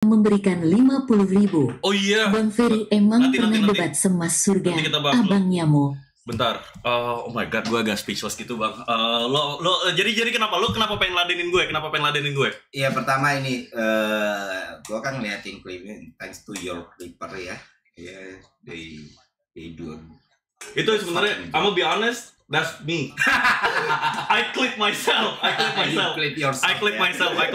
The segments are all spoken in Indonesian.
memberikan 50.000. Oh iya. Bang Ferry emang Nanti. pernah debat semas surga. Nanti kita bahas Abangnya Mo. Bentar. Oh my god, gue agak speechless gitu bang. Jadi kenapa pengen ladenin gue? Kenapa pengen ladenin gue? Iya, pertama ini gue kan ngeliatin klipnya thanks to your clipper ya. Iya, they do. Itu sebenarnya, I'm gonna be honest, that's me. I clip myself. I clip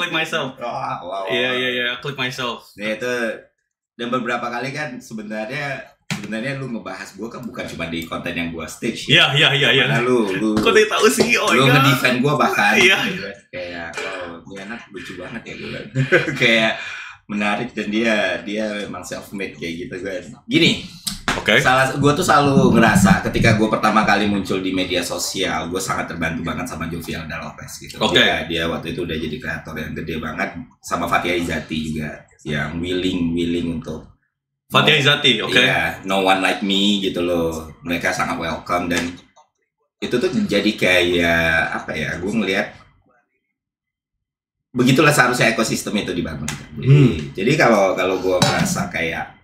myself. Wow. Iya, I clip myself. Nah itu, dan beberapa kali kan sebenarnya lu ngebahas gue kan bukan cuma di konten yang gue stage. Iya. Karena lu kok dia tahu sih? Oh lu ngedefend gue bahkan. Iya. Kayak, ini anak lucu banget ya gue. Kayak menarik, dan dia memang self made kayak gitu gue. Gini. Oke. Gue tuh selalu ngerasa ketika gue pertama kali muncul di media sosial, gue sangat terbantu banget sama Jovial Lopez gitu. Oke. Dia waktu itu udah jadi kreator yang gede banget, sama Fathia Izati juga yang willing untuk Fathia Izati, oke. Iya, no one like me gitu loh. Mereka sangat welcome, dan itu tuh jadi kayak apa ya? Gue ngelihat begitulah seharusnya ekosistem itu dibangun. Jadi kalau gue merasa kayak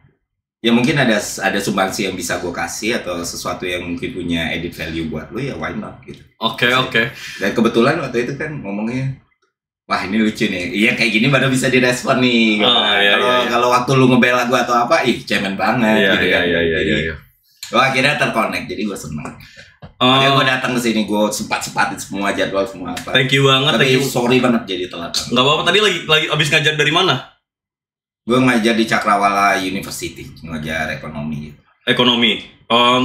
ya mungkin ada sumbangsi yang bisa gue kasih atau sesuatu yang mungkin punya added value buat lu, ya why not gitu. Oke. Dan kebetulan waktu itu kan ngomongnya, wah ini lucu nih, iya kayak gini baru bisa direspon nih. Kalau waktu lu ngebela gue atau apa, cemen banget. Iya. Wah, akhirnya terkonek, jadi gue seneng. Makanya gue datang ke sini, gue sempatin semua jadwal semua apa. Thank you banget. Tapi sorry banget jadi telat. Nggak apa-apa, tadi lagi abis ngajar dari mana? Gue ngajar di Cakrawala University, ngajar ekonomi gitu. Ekonomi.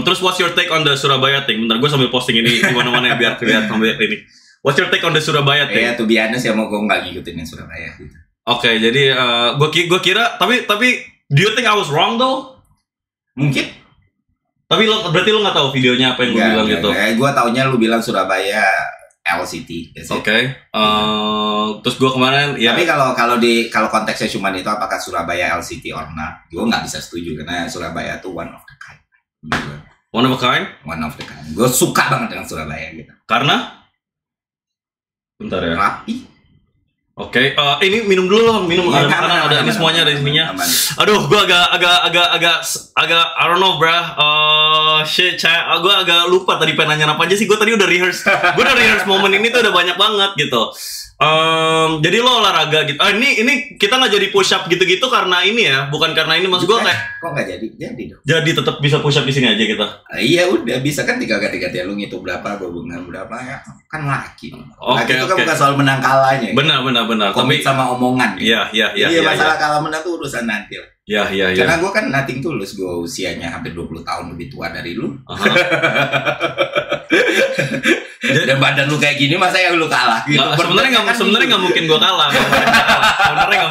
Terus what's your take on the Surabaya thing? Bentar, gue sambil posting ini di mana-mana ya biar kelihatan sambil ini. What's your take on the Surabaya thing? Ya, to be honest ya, mau gue nggak ngikutin yang Surabaya gitu. Oke, jadi gue kira, tapi do you think I was wrong though? Mungkin. Tapi berarti lo nggak tahu videonya apa yang gue bilang gitu? Gue taunya lu bilang Surabaya LCT. Oke. Terus gue kemarin ya. Tapi kalau konteksnya cuma itu, apakah Surabaya LCT or not? Gue nggak bisa setuju karena Surabaya tuh one of the kind. One of a kind? One of the kind. Gue suka banget dengan Surabaya gitu. Karena? Bentar ya. Rapi. Oke, ini minum dulu loh, minum ada makanan, ada ini semuanya, ada isinya. Aduh, gue agak I don't know, brah. Gue agak lupa tadi pengen nanya apa aja sih. Gue tadi udah rehearse momen ini tuh udah banyak banget gitu. Jadi lo olahraga gitu. Ini kita nggak jadi push up gitu-gitu karena ini ya, bukan karena ini, maksud gue kayak. Kok nggak jadi? Jadi dong. Jadi tetap bisa push up di sini aja kita. Iya udah bisa kan, tinggal ganti-ganti lu ngitung berapa, gue berapa ya kan laki. Oke. Itu kan bukan soal menang kalahnya. Benar. Komit sama omongan. Iya. Masalah kalah menang tuh urusan nanti lah. Iya. Karena gue kan nothing tulus, gue usianya hampir 20 tahun lebih tua dari lu. Dan badan lu kayak gini, masa yang lu kalah gitu. Sebenarnya nggak mungkin gue kalah. Sebenarnya nggak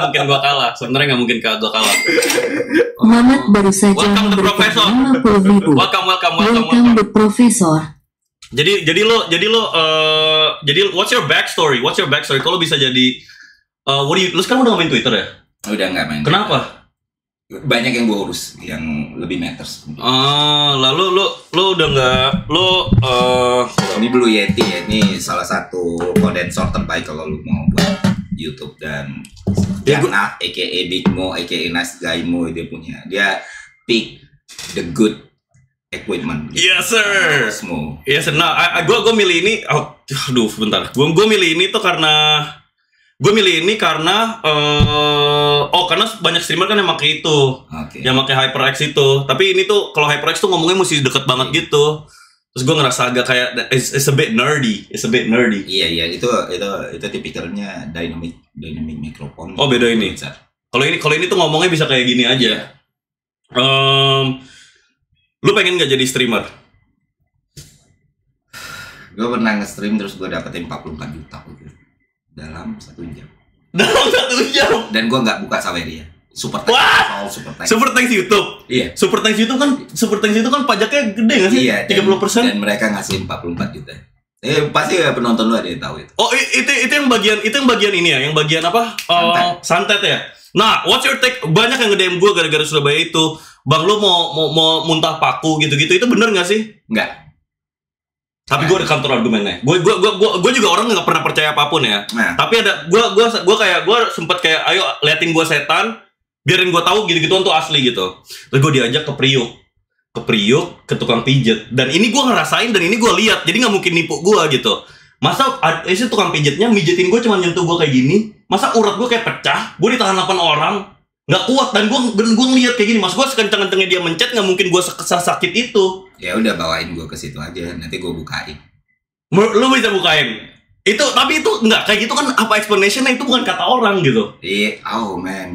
mungkin gue kalah. Muhammad baru saja Welcome the professor. 50.000. Welcome the professor. Jadi what's your backstory? Kalau bisa jadi lu sekarang udah main Twitter ya? Udah nggak main. Kenapa? Banyak yang gue urus yang lebih matters. Lalu lu udah nggak ini Blue Yeti ya, ini salah satu kondensor terbaik kalau lu mau buat YouTube, dan Jana aka Big Mo aka Nice Guy Mo, dia pick the good equipment. Yes sir. Yes sir. Nah, gue milih ini. Aduh, bentar. Gue milih ini tuh karena karena banyak streamer kan yang pakai itu, yang pakai HyperX itu. Tapi ini tuh kalau HyperX tuh ngomongnya mesti deket banget gitu. Terus gue ngerasa agak kayak it's a bit nerdy. Iya, itu tipikalnya dynamic microphone. Oh, beda ini. Kalau ini tuh ngomongnya bisa kayak gini aja. Lu pengen nggak jadi streamer? Gue pernah nge-stream terus gue dapetin 44 juta dalam 1 jam. Dan gue nggak buka Saweria. Super thanks YouTube. Iya. Super thanks YouTube kan pajaknya gede nggak sih? Iya. 30%. Dan mereka ngasih 44 juta. Pasti penonton lu ada yang tahu itu. Oh, itu yang bagian ini ya, yang bagian apa? Santet ya. Nah, what's your take? Banyak yang nge-DM gue gara-gara Surabaya itu. Bang, lu mau muntah paku gitu-gitu, itu bener nggak sih? Nggak. Tapi gue ada counter argumennya. Gue juga orang nggak pernah percaya apapun ya. Tapi ada gue sempet kayak ayo liatin gue setan. biarin gue tahu gitu-gituan tuh asli gitu. Terus gue diajak ke Priuk, ke tukang pijet. Dan ini gue ngerasain dan ini gue lihat, jadi nggak mungkin nipu gue gitu. Masa isi tukang pijetnya mijetin gue cuma nyentuh gue kayak gini, masa urat gue kayak pecah, gue ditahan 8 orang, nggak kuat. Dan gue ngeliat kayak gini, mas gue sekenceng-kencengnya dia mencet, nggak mungkin gue sakit itu. Ya udah bawain gue ke situ aja, nanti gue bukain. Lu bisa bukain itu, tapi itu nggak kayak gitu kan? Apa explanationnya, itu bukan kata orang gitu. Iya, oh man,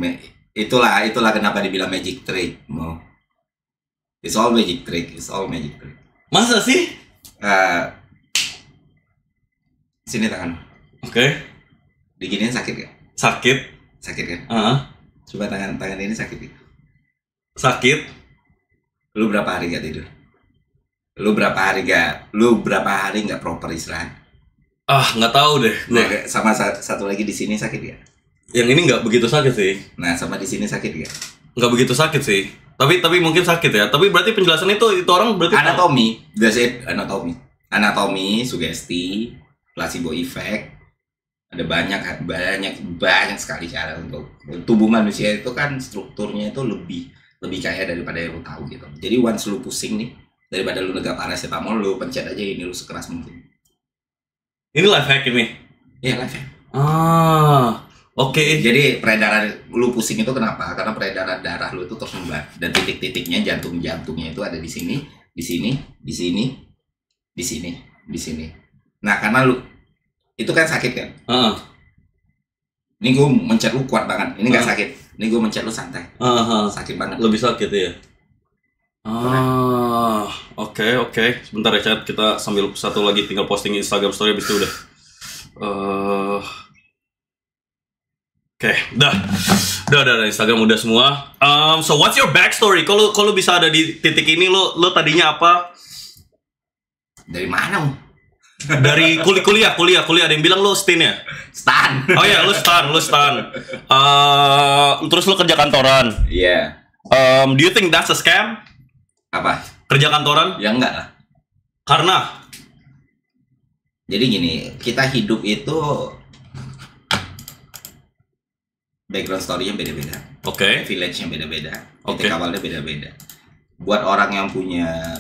itulah kenapa dibilang magic trick, mau. It's all magic trick. Masa sih? Sini tangan. Oke. Diginiin sakit gak? Sakit kan? Coba tangan ini sakit gak? Sakit. Lu berapa hari gak tidur? Lu berapa hari gak proper istirahat? Nggak tahu deh. Nah, sama satu lagi di sini sakit gak? Yang ini nggak begitu sakit sih. Nah, sama di sini sakit gak? Nggak begitu sakit sih. Tapi mungkin sakit ya. Tapi berarti penjelasan itu orang berarti anatomi. That's it, anatomi, sugesti, placebo effect. Ada banyak sekali cara untuk tubuh manusia itu kan strukturnya itu lebih kaya daripada yang lu tahu gitu. Jadi once lu pusing nih, daripada lu negap paracetamol, lu pencet aja ini lu sekeras mungkin. Ini life hack ini. Iya, life hack. Oke. Jadi peredaran lu pusing itu kenapa? Karena peredaran darah lu itu tersumbat dan titik-titiknya jantungnya itu ada di sini, di sini, di sini, di sini, di sini. Nah, karena lu itu kan sakit kan? Ini gue mencet lu kuat banget. Ini nggak sakit. Ini gue mencet lu santai. Sakit banget. Lebih sakit ya. Oke. Sebentar ya, chat. Kita sambil satu lagi tinggal posting Instagram story habis itu udah. Oke, udah Instagram udah semua. So what's your backstory? Kalau bisa ada di titik ini, lo tadinya apa? Dari mana? Dari kuliah. Ada yang bilang lo stin ya? Stan. Oh ya, lo stan. Terus lo kerja kantoran. Iya. Do you think that's a scam? Apa? Kerja kantoran? Ya enggak lah. Karena? Jadi gini, kita hidup itu background story-nya beda-beda. Oke. Village-nya beda-beda. Titik awalnya beda-beda. Buat orang yang punya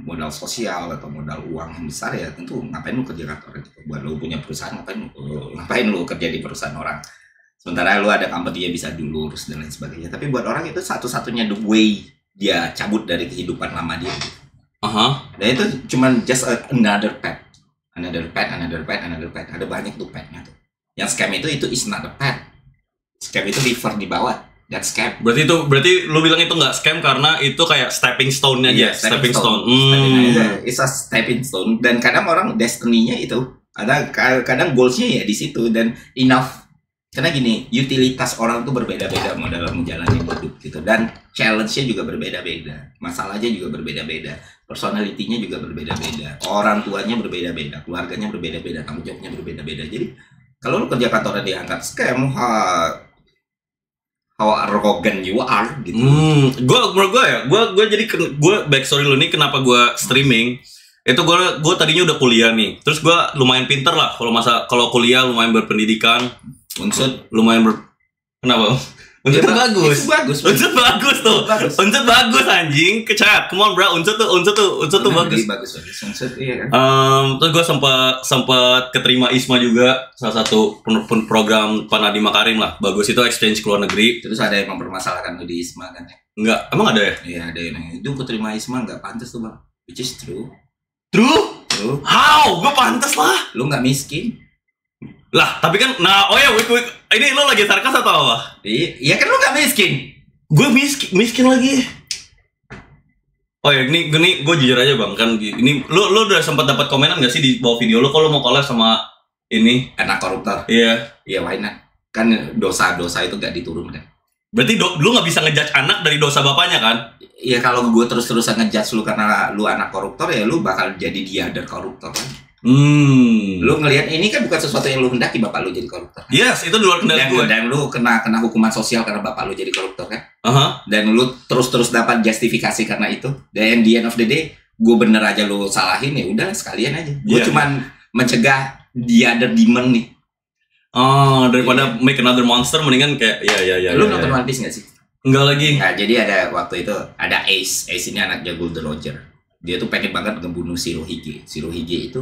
modal sosial atau modal uang yang besar ya tentu ngapain lu kerja kantor gitu. Buat lu punya perusahaan ngapain lu kerja di perusahaan orang. Sementara lu ada company yang bisa dilurus dan lain sebagainya. Tapi buat orang itu satu-satunya the way dia cabut dari kehidupan lama dia. Gitu. Dan itu cuman just another path. Another path. Ada banyak tuh path-nya tuh. Yang scam itu is not a path. Scam itu liver di bawah. That's scam. Berarti lu bilang itu nggak scam karena itu kayak stepping stone-nya aja. Yeah, stepping stone. It's a stepping stone. Dan kadang orang destiny-nya itu ada, kadang goals-nya ya di situ dan enough. Karena gini, utilitas orang tuh berbeda-beda dalam menjalani hidup gitu, dan challenge-nya juga berbeda-beda, masalahnya juga berbeda-beda, personality-nya juga berbeda-beda, orang tuanya berbeda-beda, keluarganya berbeda-beda, tanggung jawabnya berbeda-beda. Jadi kalau lu kerja kantoran diangkat scam, how arrogant you are gitu. Gue jadi backstory lu nih kenapa gue streaming. Itu gue tadinya udah kuliah nih, terus gue lumayan pinter lah kalau kuliah, lumayan berpendidikan. Unsur lumayan kenapa? Unsur tuh bagus. Unsur bagus tuh. Unsur bagus anjing. Kecat. Come on bro. Unsur tuh bagus. Unsur iya kan. Terus gue sempat keterima ISMA juga, salah satu program Pak Nadiem Makarim lah. Bagus, itu exchange ke luar negeri. Terus ada yang mempermasalahkan lu di ISMA kan ya? Enggak, emang ada ya? Iya, ada yang itu keterima ISMA nggak pantas tuh bang. Which is true. True? How? Gue pantas lah. Lu nggak miskin. Lah, tapi kan, ini lo lagi sarkas atau apa? Iya kan lo gak miskin. Gue miskin lagi. Oh ya, ini gue jujur aja bang, kan ini lo udah sempat dapat komenan gak sih di bawah video lo kalau mau collab sama ini anak koruptor? Iya. Iya, why not? Kan dosa-dosa itu gak diturunkan. Berarti lu gak bisa ngejudge anak dari dosa bapaknya kan? Iya, kalau gue terus-terusan ngejudge lu karena lu anak koruptor ya lu bakal jadi dia dan koruptor kan. Lu ngelihat ini kan bukan sesuatu yang lu hendaki bapak lu jadi koruptor. Yes, itu di luar kendali gue. Dan lu kena hukuman sosial karena bapak lu jadi koruptor kan. Dan lu terus dapat justifikasi karena itu. Dan di end of the day, gue bener aja lu salahin ya udah sekalian aja. Gue cuman mencegah dia ada demon nih. Oh, daripada make another monster mendingan kayak ya. Lu nonton One Piece nggak sih? Enggak lagi. Nah, jadi ada waktu itu ada Ace ini anaknya Golden Roger. Dia tuh pengen banget ngebunuh Shirohige. Shirohige itu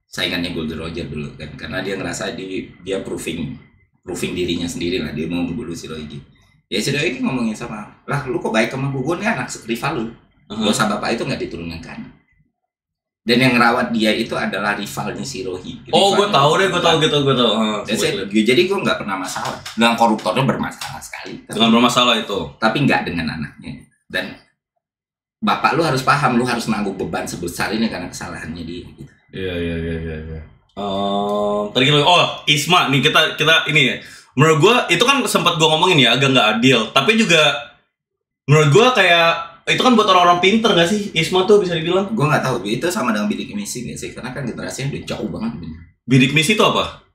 saingannya Golden Roger dulu kan, karena dia ngerasa dia proving dirinya sendiri lah, dia mau ngebunuh Shirohige. Ya Shirohige ngomongin sama, lah lu kok baik sama gue nih anak rival lu. Dosa bapak itu nggak diturunkan. Dan yang ngerawat dia itu adalah rivalnya Shirohige. Oh, gue tahu deh, gue tahu. Jadi gue nggak pernah masalah. Dengan koruptornya bermasalah sekali. Dengan bermasalah itu. Tapi nggak dengan anaknya. Dan bapak lu harus paham, lu harus nanggung beban sebesar ini karena kesalahannya dia. Gitu. Iya. Tadi Isma nih kita ini ya. Menurut gue itu kan sempat gue ngomongin ya agak nggak adil. Tapi juga menurut gue kayak itu kan buat orang-orang pinter gak sih? Isma tuh bisa dibilang? Gue gak tahu, itu sama dengan bidik misi gak sih? Karena kan generasinya udah jauh banget. Bidik misi itu apa?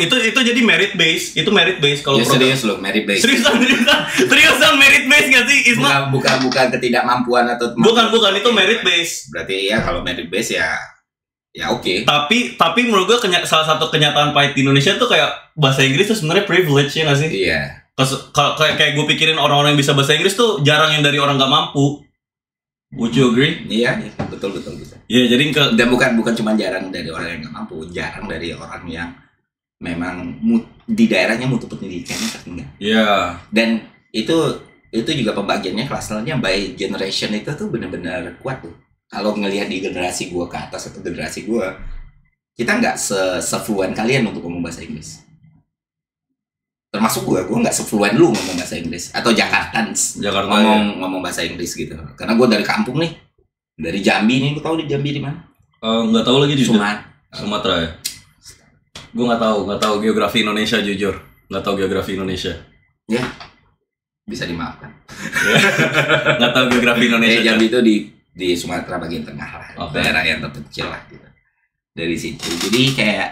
Itu jadi merit base. Itu merit base kalau ya, serius loh, merit base. Seriusan merit base gak sih Isma? Bukan ketidakmampuan atau bukan itu merit base. Berarti ya kalau merit base ya oke. Tapi menurut gue salah satu kenyataan pahit di Indonesia tuh kayak bahasa Inggris tuh sebenarnya privilege ya gak sih? Iya. Kayak gue pikirin orang-orang yang bisa bahasa Inggris tuh jarang yang dari orang gak mampu. Would you agree? Iya, betul. Iya, jadi dan bukan cuma jarang dari orang yang gak mampu, jarang dari orang yang memang di daerahnya mutu pendidikannya tertinggal. Iya. Dan itu juga pembagiannya klasternya by generation itu tuh benar-benar kuat tuh. Kalau ngelihat di generasi gue ke atas atau generasi gue, kita nggak se-fluent kalian untuk ngomong bahasa Inggris. Termasuk gue nggak se-fluent lu ngomong bahasa Inggris atau Jakartans ngomong bahasa Inggris gitu. Karena gue dari kampung nih, dari Jambi nih. Lu tahu di Jambi di mana? Nggak tahu lagi jujur. Sumatera ya. Gue nggak tahu geografi Indonesia jujur. Nggak tahu geografi Indonesia. Ya, bisa dimaafkan. Nggak tahu geografi Indonesia. Jambi itu di Sumatera bagian tengah lah, daerah yang terpencil lah gitu. Dari situ, jadi kayak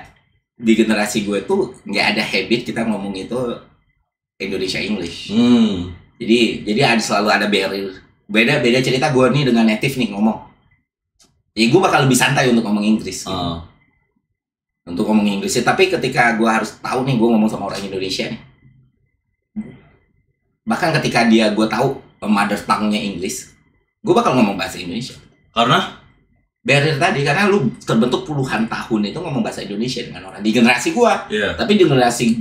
di generasi gue tuh nggak ada habit kita ngomong itu Indonesia English. Jadi selalu ada barrier. Beda cerita gue nih dengan native nih ngomong. Ya gue bakal lebih santai untuk ngomong Inggris. Gitu. Untuk ngomong Inggris. Tapi ketika gue harus tahu nih gue ngomong sama orang Indonesia nih. Bahkan ketika gue tahu mother tongue-nya Inggris, gue bakal ngomong bahasa Indonesia. Karena barrier tadi, karena lu terbentuk puluhan tahun itu ngomong bahasa Indonesia dengan orang di generasi gua. Yeah. Tapi di generasi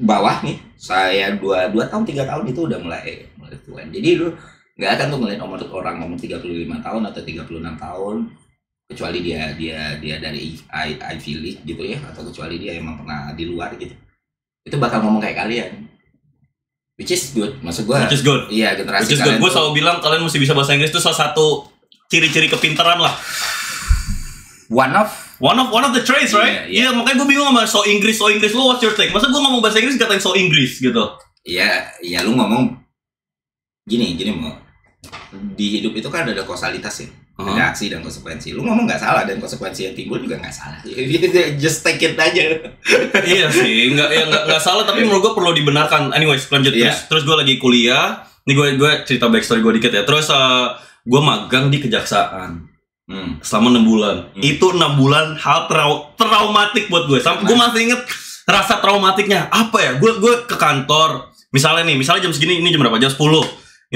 bawah nih, saya 2 tahun 3 tahun itu udah mulai fluent. Jadi lu nggak akan tuh ngeliat orang ngomong 35 tahun atau 36 tahun kecuali dia dari Ivy League gitu ya, atau kecuali dia emang pernah di luar gitu. Itu bakal ngomong kayak kalian. Which is good, maksud gua. Which is good. Iya, generasi kalian. Gue selalu bilang kalian mesti bisa bahasa Inggris itu salah satu ciri-ciri kepintaran lah. One of the traits, right? Iya, makanya gue bingung sama so Inggris. Lu what's your take? Masa gue ngomong bahasa Inggris katain so Inggris gitu? Iya, lu ngomong gini mau. Di hidup itu kan ada kausalitas ya. Ada aksi dan konsekuensi. Lu ngomong nggak salah dan konsekuensi yang timbul juga nggak salah. Just take it aja. Iya sih, nggak salah, tapi menurut gue perlu dibenarkan. Anyways, lanjut. Terus gue lagi kuliah. Ini gue cerita backstory gue dikit ya. Terus gue magang di kejaksaan selama 6 bulan. Itu 6 bulan hal traumatik buat gue. Sampai gue masih inget rasa traumatiknya. Apa ya? Gue ke kantor. Misalnya jam segini, ini jam berapa? Jam 10.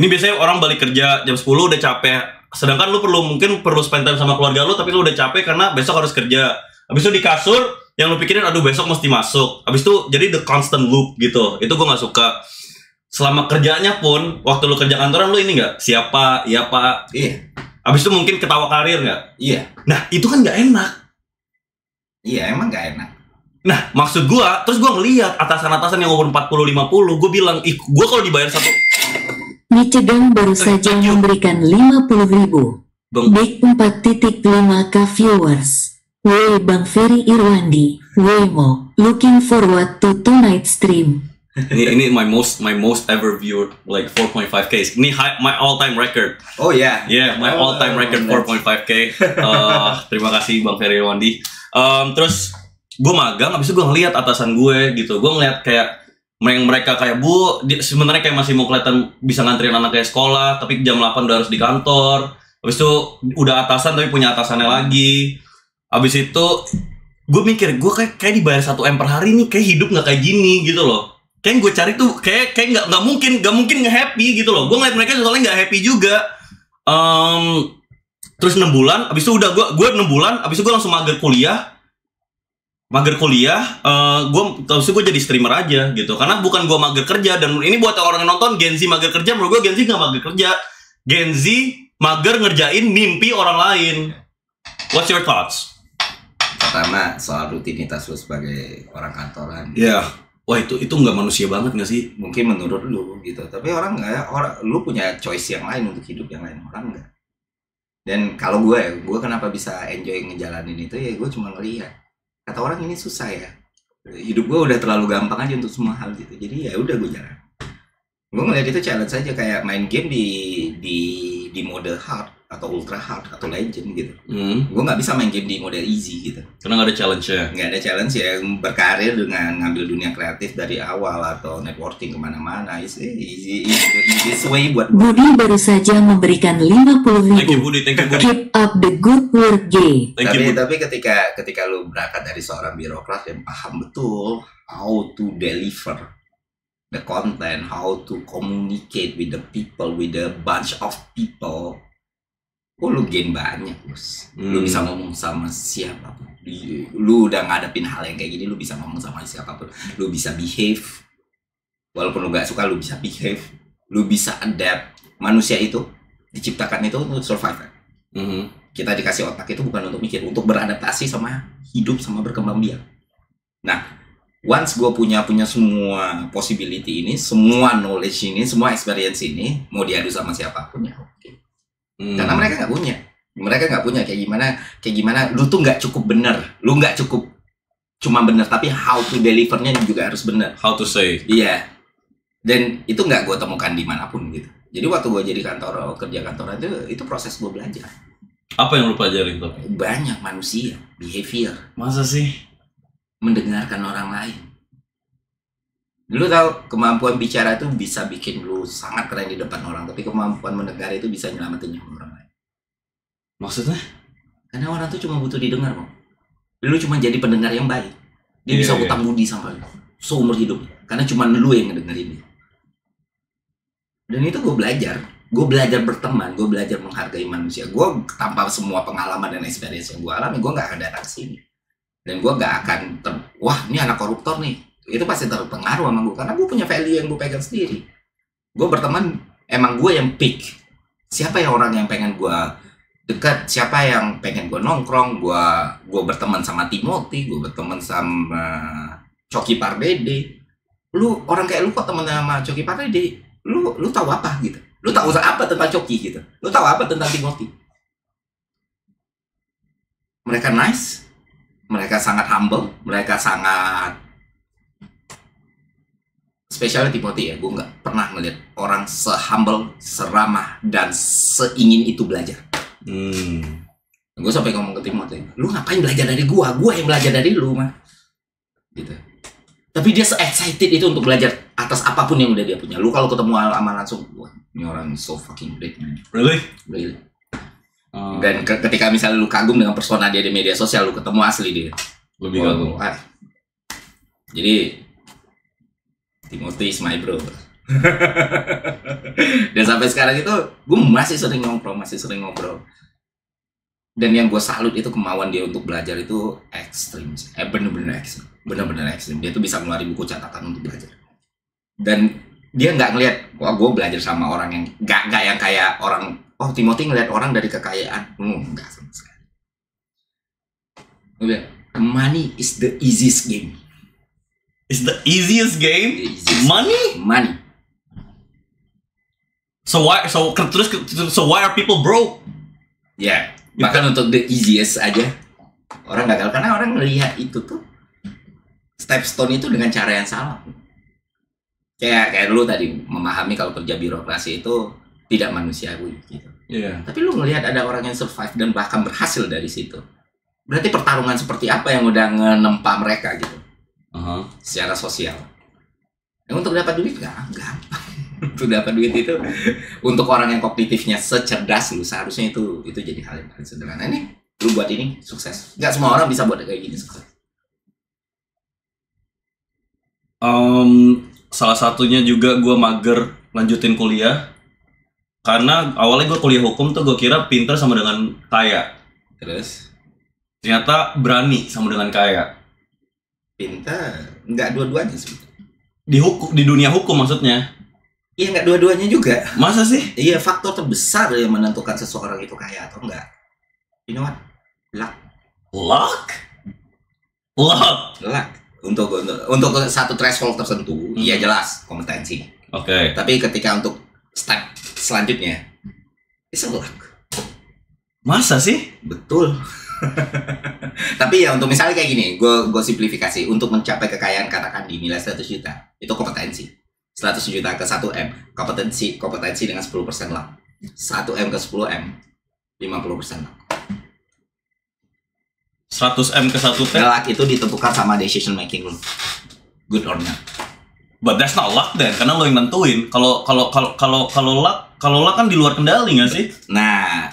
Ini biasanya orang balik kerja jam 10 udah capek. Sedangkan lu mungkin perlu spend time sama keluarga lu, tapi lu udah capek karena besok harus kerja. Habis itu di kasur, yang lu pikirin aduh besok mesti masuk. Habis itu jadi the constant loop gitu. Itu gue gak suka. Selama kerjanya pun, waktu lu kerja kantoran lu ini nggak? Siapa? Iya pak. Iya. Abis itu mungkin ketawa karir nggak? Iya. Nah itu kan nggak enak. Iya emang nggak enak. Nah maksud gua, terus gua ngelihat atasan-atasan yang umur 40-50, gua bilang, gua kalau dibayar satu. Michigan baru saja memberikan 50.000. Big 4.5K viewers. Wey Bang Ferry Irwandi. Wemo. Looking forward to tonight's stream. Ini my most ever viewed, like 4.5K. Ini my all time record. Oh ya. Yeah, my all time record 4.5K. Terima kasih Bang Ferry Wandi. Terus gue magang, habis itu gue ngeliat atasan gue gitu. Gue ngeliat kayak mereka kayak sebenarnya kayak masih mau kelihatan bisa nganterin anak kayak sekolah, tapi jam 8 udah harus di kantor. Habis itu udah atasan tapi punya atasannya lagi. Habis itu gue mikir gue kayak dibayar 1 M per hari nih, kayak hidup nggak kayak gini gitu loh. Kayak gue cari tuh kayak nggak mungkin nge-happy gitu loh. Gue ngeliat mereka soalnya nggak happy juga. Terus 6 bulan, abis itu udah gue 6 bulan, abis itu gue langsung mager kuliah. Abis itu gue jadi streamer aja gitu. Karena bukan gue mager kerja. Dan ini buat orang yang nonton, Gen Z mager kerja, menurut gue Gen Z gak mager kerja. Gen Z mager ngerjain mimpi orang lain. What's your thoughts? Pertama, soal rutinitas lu sebagai orang kantoran. Iya. Yeah. Wah itu nggak manusia banget nggak sih? Mungkin menurut lu gitu. Tapi orang nggak, lu punya choice yang lain untuk hidup yang lain, orang nggak. Dan kalau gue kenapa bisa enjoy ngejalanin itu ya gue cuma ngelihat. Kata orang ini susah ya. Hidup gue udah terlalu gampang aja untuk semua hal gitu. Jadi ya udah gue jalan. Gue ngeliat itu challenge aja, kayak main game di mode hard atau ultra hard atau legend gitu. Gue nggak bisa main game di mode easy gitu. Karena nggak ada challenge-nya. Nggak ada challenge ya. Berkarir dengan ngambil dunia kreatif dari awal atau networking kemana-mana. Easy way buat. Budi baru saja memberikan 50.000. Thank you Budi. Keep up the good work, G. Tapi ketika lu berangkat dari seorang birokrat yang paham betul how to deliver the content, how to communicate with the people, with a bunch of people. Lu gain banyak, bos. Lu bisa ngomong sama siapapun. Lu udah ngadepin hal yang kayak gini, lu bisa ngomong sama siapapun. Lu bisa behave. Walaupun lu gak suka, lu bisa behave. Lu bisa adapt. Manusia itu diciptakan itu untuk survive. Kita dikasih otak itu bukan untuk mikir, untuk beradaptasi sama hidup, sama berkembang biak. Nah, once gue punya semua possibility ini, semua knowledge ini, semua experience ini, mau diadu sama siapapun ya oke. Karena mereka nggak punya kayak gimana. Lu tuh nggak cukup bener, lu nggak cukup cuma bener, tapi how to delivernya juga harus bener. How to say? Iya. Dan itu nggak gue temukan dimanapun gitu. Jadi waktu gue jadi kerja kantoran itu proses gue belajar. Apa yang lu pelajarin tuh? Banyak manusia, behavior. Masa sih? Mendengarkan orang lain. Lu tahu kemampuan bicara itu bisa bikin lu sangat keren di depan orang, tapi kemampuan mendengar itu bisa nyelamatin nyawa orang lain. Maksudnya? Karena orang tuh cuma butuh didengar, Bang. Lu cuma jadi pendengar yang baik. Dia bisa utang budi sama lu seumur hidup. Karena cuma lu yang ngedengerin dia. Dan itu gue belajar berteman, gue belajar menghargai manusia. Gue tanpa semua pengalaman dan experience yang gue alami, gue gak akan datang ke sini. Dan gue gak akan wah ini anak koruptor nih, itu pasti terpengaruh sama gue karena gue punya value yang gue pegang sendiri. Gue berteman, emang gue yang pick siapa yang orang yang pengen gue dekat, siapa yang pengen gue nongkrong. Gue berteman sama Timothy, gue berteman sama Coki Pardede. Lu orang kayak lu kok temen sama Coki Pardede, lu tahu apa gitu, lu tahu apa tentang Coki gitu, lu tahu apa tentang Timothy. Mereka nice, mereka sangat humble, mereka sangat spesial. Timothy ya, gue nggak pernah ngeliat orang se-humble, seramah, dan seingin itu belajar. Gue sampai ngomong ke Timothy, lu ngapain belajar dari gue yang belajar dari lu mah gitu. Tapi dia se-excited itu untuk belajar atas apapun yang udah dia punya. Lu kalau ketemu sama langsung, wah ini orang so fucking great man. Really? Dan ketika misalnya lu kagum dengan persona dia di media sosial, lu ketemu asli dia lebih kagum. Jadi Timothy is my bro. Dan sampai sekarang itu gue masih sering ngobrol. Dan yang gue salut itu kemauan dia untuk belajar itu ekstrim. Bener-bener ekstrim. Dia tuh bisa ngeluarin buku catatan untuk belajar. Dan dia nggak ngelihat, wah gue belajar sama orang yang nggak yang kayak orang. Oh, Timothy ngeliat orang dari kekayaan. Enggak sama sekali. Udah, money is the easiest game. Is the easiest game? The easiest. Money. So why are people broke? Ya, bahkan untuk the easiest aja orang gagal karena orang melihat itu tuh stepstone itu dengan cara yang salah. Kayak lu tadi memahami kalau kerja birokrasi itu tidak manusiawi gitu. Tapi lu ngelihat ada orang yang survive dan bahkan berhasil dari situ. Berarti pertarungan seperti apa yang udah ngenempa mereka gitu. Secara sosial. Untuk dapat duit gampang. Untuk dapat duit itu untuk orang yang kognitifnya secerdas lu seharusnya itu jadi hal yang paling sederhana. Ini lu buat ini sukses. Nggak semua orang bisa buat kayak gini sukses. Salah satunya juga gue mager lanjutin kuliah. Karena awalnya gue kuliah hukum tuh gue kira pinter sama dengan kaya. Terus? Ternyata berani sama dengan kaya. Pinter? Enggak dua-duanya sebetulnya. Di dunia hukum maksudnya? Iya, enggak dua-duanya juga. Masa sih? Iya, faktor terbesar yang menentukan seseorang itu kaya atau enggak. You know what? Luck. Untuk satu threshold tertentu, iya jelas kompetensi. Oke. Tapi ketika untuk step selanjutnya, it's a luck. Masa sih? Betul. Tapi ya untuk misalnya kayak gini, gue simplifikasi. Untuk mencapai kekayaan katakan dinilai 100 juta, itu kompetensi. 100 juta ke 1M, kompetensi dengan 10% luck. 1M ke 10M, 50% luck. 100M ke 1T? Luck itu ditentukan sama decision making lu. Good or not. But that's not luck then, karena lo yang nentuin. Kalau luck kan di luar kendali nggak sih? Nah,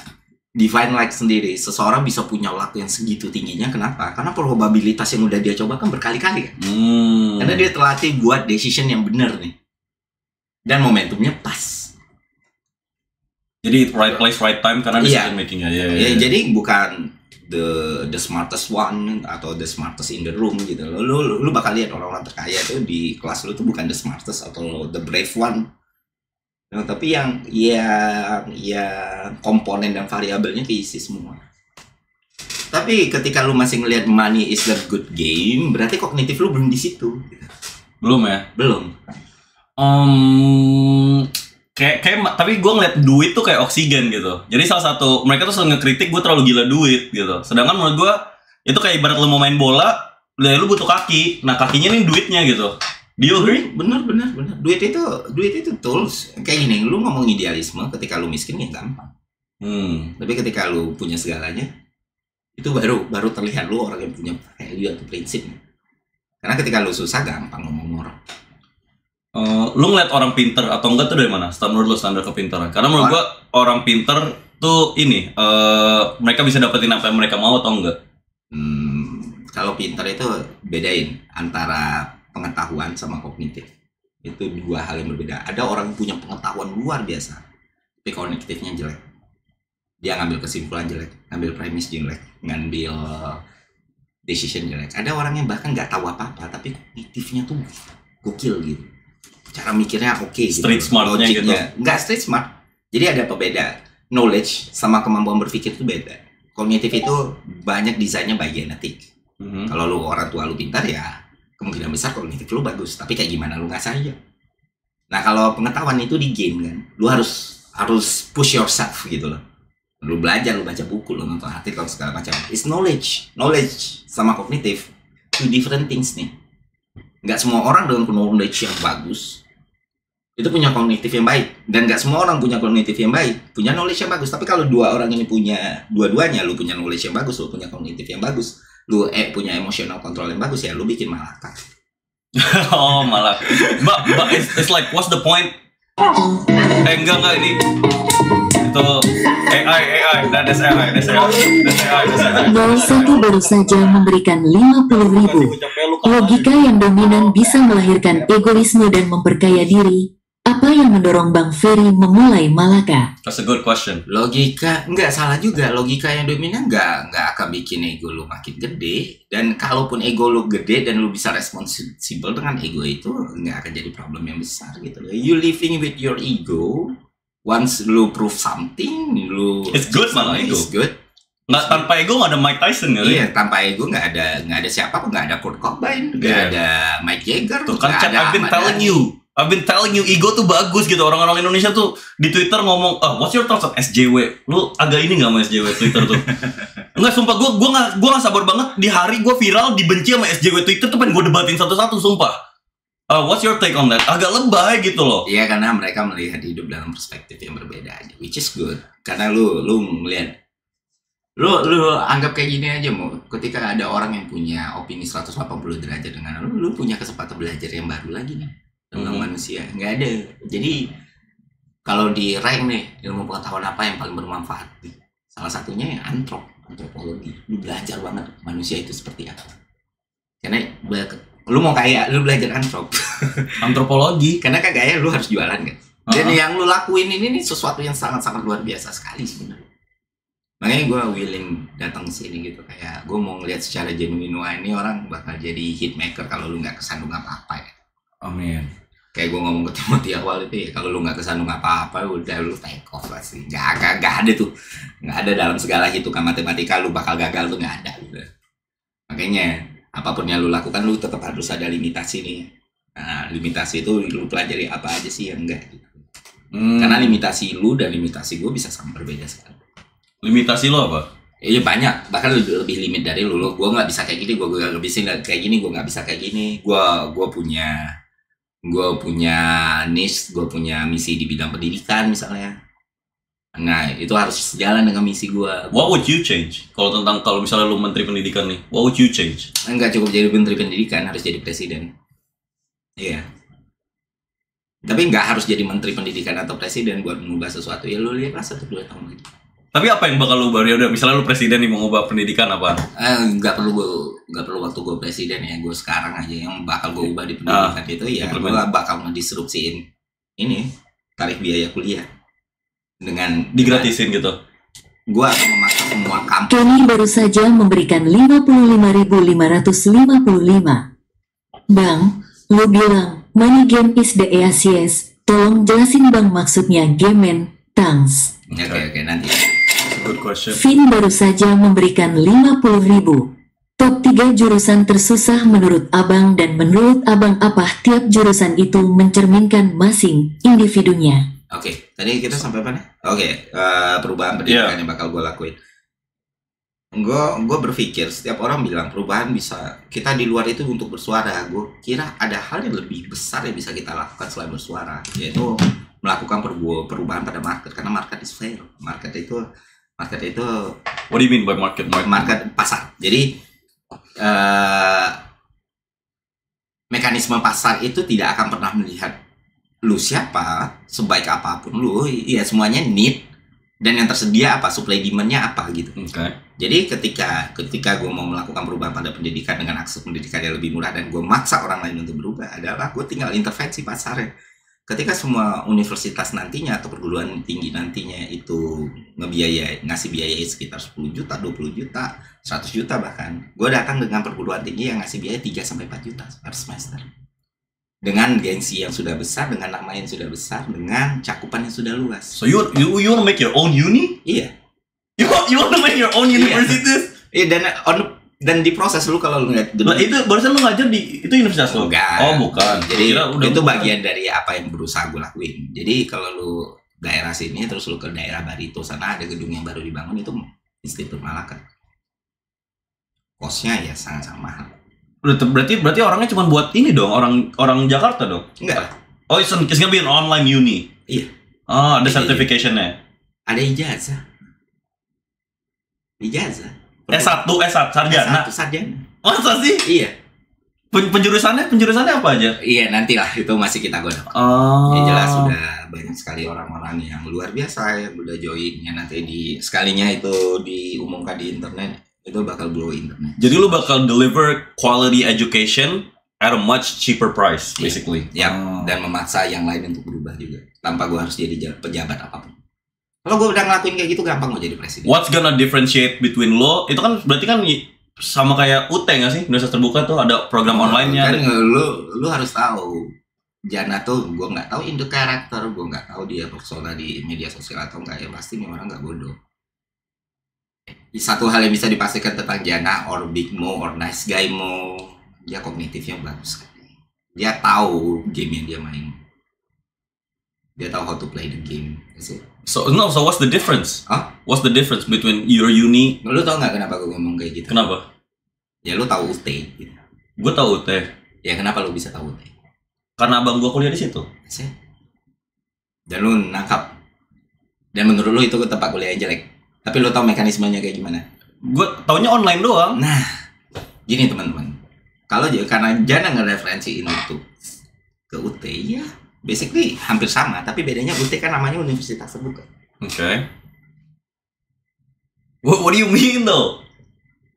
define luck sendiri. Seseorang bisa punya luck yang segitu tingginya, kenapa? Karena probabilitas yang udah dia coba kan berkali-kali kan. Karena dia terlatih buat decision yang benar nih. Dan momentumnya pas. Jadi right place, right time karena decision making aja. Ya, jadi bukan the smartest one atau the smartest in the room gitu. Lu bakal lihat orang-orang terkaya itu di kelas lu tuh bukan the smartest atau the brave one. Nah, tapi yang komponen dan variabelnya keisi semua. Tapi ketika lu masih ngelihat money is a good game, berarti kognitif lu belum di situ. Belum ya? Belum. Tapi gue ngeliat duit tuh kayak oksigen gitu. Jadi salah satu mereka tuh selalu ngekritik gue terlalu gila duit gitu. Sedangkan menurut gue itu kayak ibarat lu mau main bola, lu butuh kaki. Nah kakinya nih duitnya gitu. Do you agree? Bener. Duit itu tools. Kayak gini, lu ngomong idealisme ketika lu miskin ya gampang. Tapi ketika lu punya segalanya, itu baru terlihat lu orang yang punya value atau prinsip. Karena ketika lu susah gampang ngomong orang. Lu ngeliat orang pinter atau enggak tuh dari mana? Menurut lu standar kepintaran? Karena menurut gua orang pinter tuh ini mereka bisa dapetin apa yang mereka mau atau enggak? Kalau pinter itu bedain antara pengetahuan sama kognitif. Itu dua hal yang berbeda. Ada orang yang punya pengetahuan luar biasa, tapi kognitifnya jelek. Dia ngambil kesimpulan jelek, ngambil premis jelek, ngambil decision jelek. Ada orang yang bahkan nggak tahu apa-apa, tapi kognitifnya tuh gokil gitu. Cara mikirnya oke gitu. Street smartnya gitu. Nggak street smart. Jadi ada pembeda. Knowledge sama kemampuan berpikir itu beda. Kognitif itu banyak desainnya by genetik. Kalau lu orang tua lu pintar ya kemungkinan besar kognitif lu bagus. Tapi kayak gimana lu ngasah aja. Nah kalau pengetahuan itu di game kan, lu harus push yourself gitu loh. Lu belajar, lu baca buku, lu nonton artikel segala macam. It's knowledge sama kognitif two different things nih. Nggak semua orang dengan knowledge yang bagus itu punya kognitif yang baik, dan nggak semua orang punya kognitif yang baik punya knowledge yang bagus. Tapi kalau dua orang ini punya dua-duanya, lu punya knowledge yang bagus, lu punya kognitif yang bagus, lu punya emotional control yang bagus, ya lu bikin malaka. Oh malah, but it's like what's the point? Enggak ini itu AI, that's AI. 01 baru saja memberikan 50.000. Logika yang dominan bisa melahirkan egoisme dan memperkaya diri. Apa yang mendorong Bang Ferry memulai Malaka? That's a good question. Logika, nggak salah juga. Logika yang dominan nggak akan bikin ego lu makin gede. Dan kalaupun ego lu gede dan lu bisa responsibel dengan ego itu, nggak akan jadi problem yang besar gitu. You living with your ego. Once lu prove something, it's good malah ego. It's good. Nggak, tanpa ego nggak ada Mike Tyson kali. Iya, tanpa ego nggak ada siapa pun, nggak ada Kurt Cobain, nggak ada Mike Jagger. Tuh kan I've been telling you ego tuh bagus gitu. Orang-orang Indonesia tuh di Twitter ngomong, what's your thoughts on SJW? Lu agak ini nggak sama SJW Twitter tuh? Enggak, sumpah gue nggak sabar banget di hari gue viral dibenci sama SJW Twitter tuh pengen gue debatin satu-satu, sumpah. What's your take on that? Agak lebay gitu loh. Iya, karena mereka melihat hidup dalam perspektif yang berbeda aja, which is good. Karena lu melihat, lu anggap kayak gini aja, mau ketika ada orang yang punya opini 180 derajat dengan lu punya kesempatan belajar yang baru lagi nih tentang manusia. Nggak ada. Jadi kalau di rank nih, ilmu pengetahuan apa yang paling bermanfaat? Salah satunya antropologi. Lu belajar banget manusia itu seperti apa. Karena lu mau kaya, lu belajar antropologi. Karena kan kaya lu harus jualan kan. Dan yang lu lakuin ini nih sesuatu yang sangat-sangat luar biasa sekali sebenarnya. Makanya gue willing datang ke sini gitu, kayak gue mau ngeliat secara genuine, wah ini orang bakal jadi hitmaker kalau lu nggak kesandung apa-apa ya. Amin. Kayak gue ngomong ke Timothy awal itu ya, kalau lu nggak kesandung apa-apa udah lu take off lah sih. Gak ada tuh, nggak ada dalam segala hitungan matematika lu bakal gagal tuh, nggak ada gitu. Makanya apapun yang lu lakukan lu tetap harus ada limitasi nih. Nah, limitasi itu lu pelajari apa aja sih yang enggak gitu. Karena limitasi lu dan limitasi gue bisa sangat berbeda sekali. Limitasi lo apa? Iya banyak, bahkan lebih limit dari lu. Gue nggak bisa kayak gini, gue nggak bisa kayak gini, gue nggak bisa kayak gini. Gue punya niche, gue punya misi di bidang pendidikan misalnya. Nah itu harus sejalan dengan misi gue. What would you change? Kalau misalnya lu menteri pendidikan nih, what would you change? Enggak cukup jadi menteri pendidikan, harus jadi presiden. Iya. Tapi nggak harus jadi menteri pendidikan atau presiden buat mengubah sesuatu. Ya lu lihatlah 1-2 tahun lagi. Tapi apa yang bakal lu ubah? Ya udah, misalnya lu presiden nih mau ngubah pendidikan apa? Nggak perlu waktu gue presiden ya. Gue sekarang aja yang bakal gue ubah di pendidikan itu ya. Gue bakal ngedisrupsiin ini tarif biaya kuliah dengan digratisin gitu. Gue akan memaksa semua kampus. Kenny baru saja memberikan 55.555. Bang, lu bilang money game is the easiest. Tolong jelasin bang maksudnya game man. Thanks. Oke, nanti. Good question. Vin baru saja memberikan 50.000. Top 3 jurusan tersusah menurut abang, dan menurut abang apa tiap jurusan itu mencerminkan masing individunya. Oke, tadi kita sampai mana? Oke, perubahan pendidikan yang bakal gue lakuin. Gue berpikir setiap orang bilang perubahan bisa, kita di luar itu untuk bersuara. Gue kira ada hal yang lebih besar yang bisa kita lakukan selain bersuara, yaitu melakukan perubahan pada market. Karena market is fair. Market itu What do you mean by market? Market pasar. Jadi mekanisme pasar itu tidak akan pernah melihat lu siapa, sebaik apapun lu, ya semuanya need, dan yang tersedia apa, supply demand-nya apa gitu. Okay. Jadi ketika gue mau melakukan perubahan pada pendidikan dengan akses pendidikan yang lebih murah dan gue maksa orang lain untuk berubah, adalah gue tinggal intervensi pasarnya. Ketika semua universitas nantinya atau perguruan tinggi nantinya itu ngasih biaya sekitar 10 juta, 20 juta, 100 juta bahkan, gue datang dengan perguruan tinggi yang ngasih biaya 3-4 juta per semester. Dengan gengsi yang sudah besar, dengan nama yang sudah besar, dengan cakupan yang sudah luas. So you want to make your own uni? Iya. You want to make your own universities? Iya, dan di proses lu kalau lu ngeliat dulu, itu barusan lu ngajar di itu universitas lu? Oh bukan. Jadi itu bagian dari apa yang berusaha gue lakuin. Jadi kalau lu daerah sini terus lu ke daerah Barito sana ada gedung yang baru dibangun, itu Institut Malaka. Kosnya ya sangat-sangat mahal. Berarti orangnya cuma buat ini dong, orang Jakarta dong? Enggak. Oh, it's gonna be an online uni. Iya. Oh, ada certification-nya. Ada ijazah. S1 sarjana. Sarjana. Masa sih? Iya. Penjurusannya apa aja? Iya, nantilah itu masih kita godok. Oh. Ya jelas sudah banyak sekali orang-orang yang luar biasa yang udah join, yang nanti sekalinya itu diumumkan di internet itu bakal blow internet. Jadi lu bakal deliver quality education at a much cheaper price, basically. Ya, dan memaksa yang lain untuk berubah juga tanpa gua harus jadi pejabat apapun. Kalau gue udah ngelakuin kayak gitu gampang mau jadi presiden. What's gonna differentiate between lo? Itu kan berarti kan sama kayak UT nggak sih? Universitas terbuka tuh ada program online-nya. Kan lu harus tahu. Jana tuh gue nggak tahu Indo karakter, gue nggak tahu dia persona di media sosial atau enggak, ya pasti nih orang nggak bodoh. Satu hal yang bisa dipastikan tentang Jana or Big Mo or Nice Guy Mo, dia kognitifnya bagus sekali. Dia tahu game yang dia main. Dia tahu how to play the game. So what's the difference? Huh? What's the difference between your uni? Lu tau nggak kenapa gue ngomong kayak gitu? Kenapa? Ya lu tahu UT gitu. Gue tahu UT. Ya kenapa lu bisa tahu UT? Karena abang gue kuliah di situ. Dan lu nangkap. Dan menurut lu itu tempat kuliah yang jelek. Tapi lu tahu mekanismenya kayak gimana? Gue taunya online doang. Nah, gini teman-teman. Kalau karena Jana ngereferensiin itu ke UT, ya basically hampir sama, tapi bedanya UT kan namanya universitas terbuka. Okay. What do you mean though?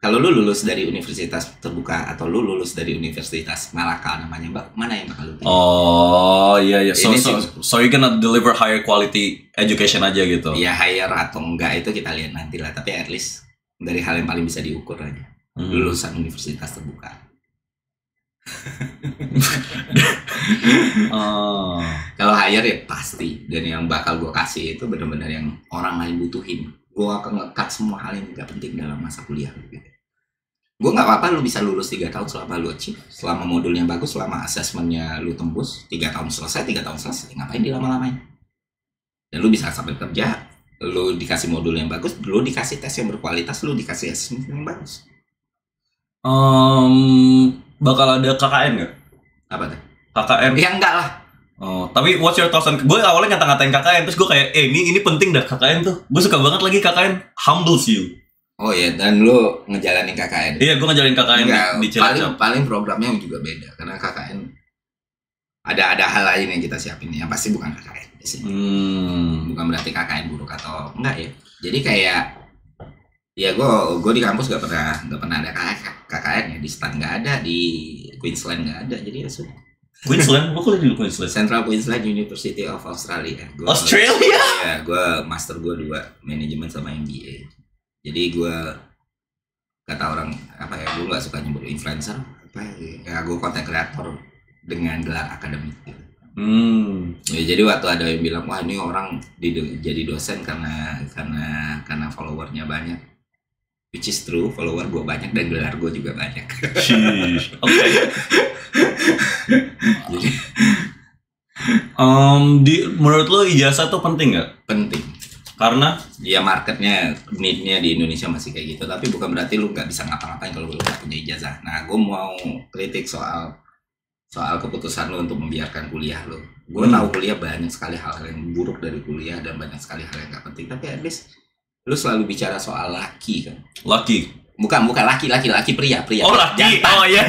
Kalau lu lulus dari universitas terbuka atau lu lulus dari universitas Malaka namanya, mana yang bakal lu pilih? Oh iya. So you gonna deliver higher quality education aja gitu? Ya higher atau enggak itu kita lihat nanti lah. Tapi at least dari hal yang paling bisa diukur aja. Lulusan universitas terbuka. Kalau higher ya pasti. Dan yang bakal gue kasih itu benar-benar yang orang lain butuhin. Gue akan nge-cut semua hal yang gak penting dalam masa kuliah gitu. Gue gak apa-apa lu bisa lulus 3 tahun selama lu achieve, selama modulnya bagus, selama asesmennya lu tembus. 3 tahun selesai, ngapain dilama-lamain. Dan lu bisa sampai kerja, lu dikasih modul yang bagus, lu dikasih tes yang berkualitas, lu dikasih asesmen yang bagus. Bakal ada KKN gak? Apa tuh? KKN? Ya enggak lah. Tapi what's your thoughts on... Gue awalnya ngata-ngatain KKN, terus gue kayak, ini penting dah KKN tuh. Gue suka banget lagi KKN, humbles you. Oh iya, dan lu ngejalanin KKN? Iya, gue ngejalanin KKN di Cilacap. Paling programnya juga beda, karena KKN ada hal lain yang kita siapin, yang pasti bukan KKN sih. Bukan berarti KKN buruk atau enggak ya. Jadi kayak, ya gue di kampus gak pernah ada KKN ya, di STAN gak ada, di Queensland gak ada, jadi ya sudah. Queensland? Gue kuliah di Queensland? Central Queensland University of Australia. Australia? Ya, gue master gue 2, manajemen sama MBA. Jadi gue kata orang apa ya, gue nggak suka nyebut influencer, apa ya, gue content creator dengan gelar akademik. Ya, jadi waktu ada yang bilang wah ini orang jadi dosen karena followernya banyak, which is true, follower gue banyak dan gelar gue juga banyak. Oke. Jadi menurut lo ijazah tuh penting nggak? Penting. Karena ya marketnya, need-nya di Indonesia masih kayak gitu. Tapi bukan berarti lu nggak bisa ngapa-ngapain kalau lu nggak punya ijazah. Nah, gue mau kritik soal keputusan lu untuk membiarkan kuliah lu. Gue tahu kuliah banyak sekali hal-hal yang buruk dari kuliah dan banyak sekali hal yang nggak penting. Tapi at least lu selalu bicara soal laki kan? Laki? Bukan laki pria. Oh laki? Jantan. Oh iya.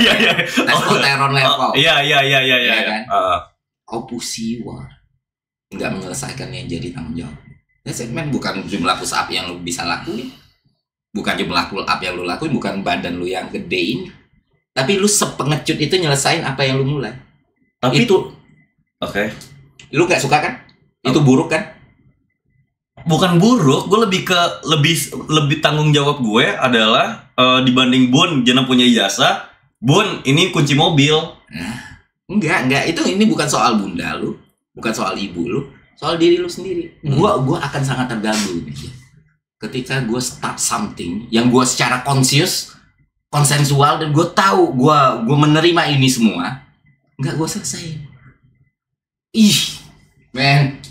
Testosteron level. Iya kan? Pussy war nggak menyelesaikan yang jadi tanggung jawab. Segmen bukan jumlah push up yang lu bisa lakuin, bukan jumlah pull up yang lu lakuin, bukan badan lu yang gedein, tapi lu sepengecut itu nyelesain apa yang lu mulai. Tapi itu oke. Lu nggak suka kan? Itu buruk kan? Bukan buruk, gue lebih tanggung jawab gue adalah dibanding Bon jangan punya ijazah, Bon ini kunci mobil. Nah, enggak, ini bukan soal bunda lu, bukan soal ibu lu. Soal diri lu sendiri. Gua akan sangat terganggu nih. Ketika gue start something yang gue secara konsensual dan gue tahu gue menerima ini semua, nggak gue selesai. Men,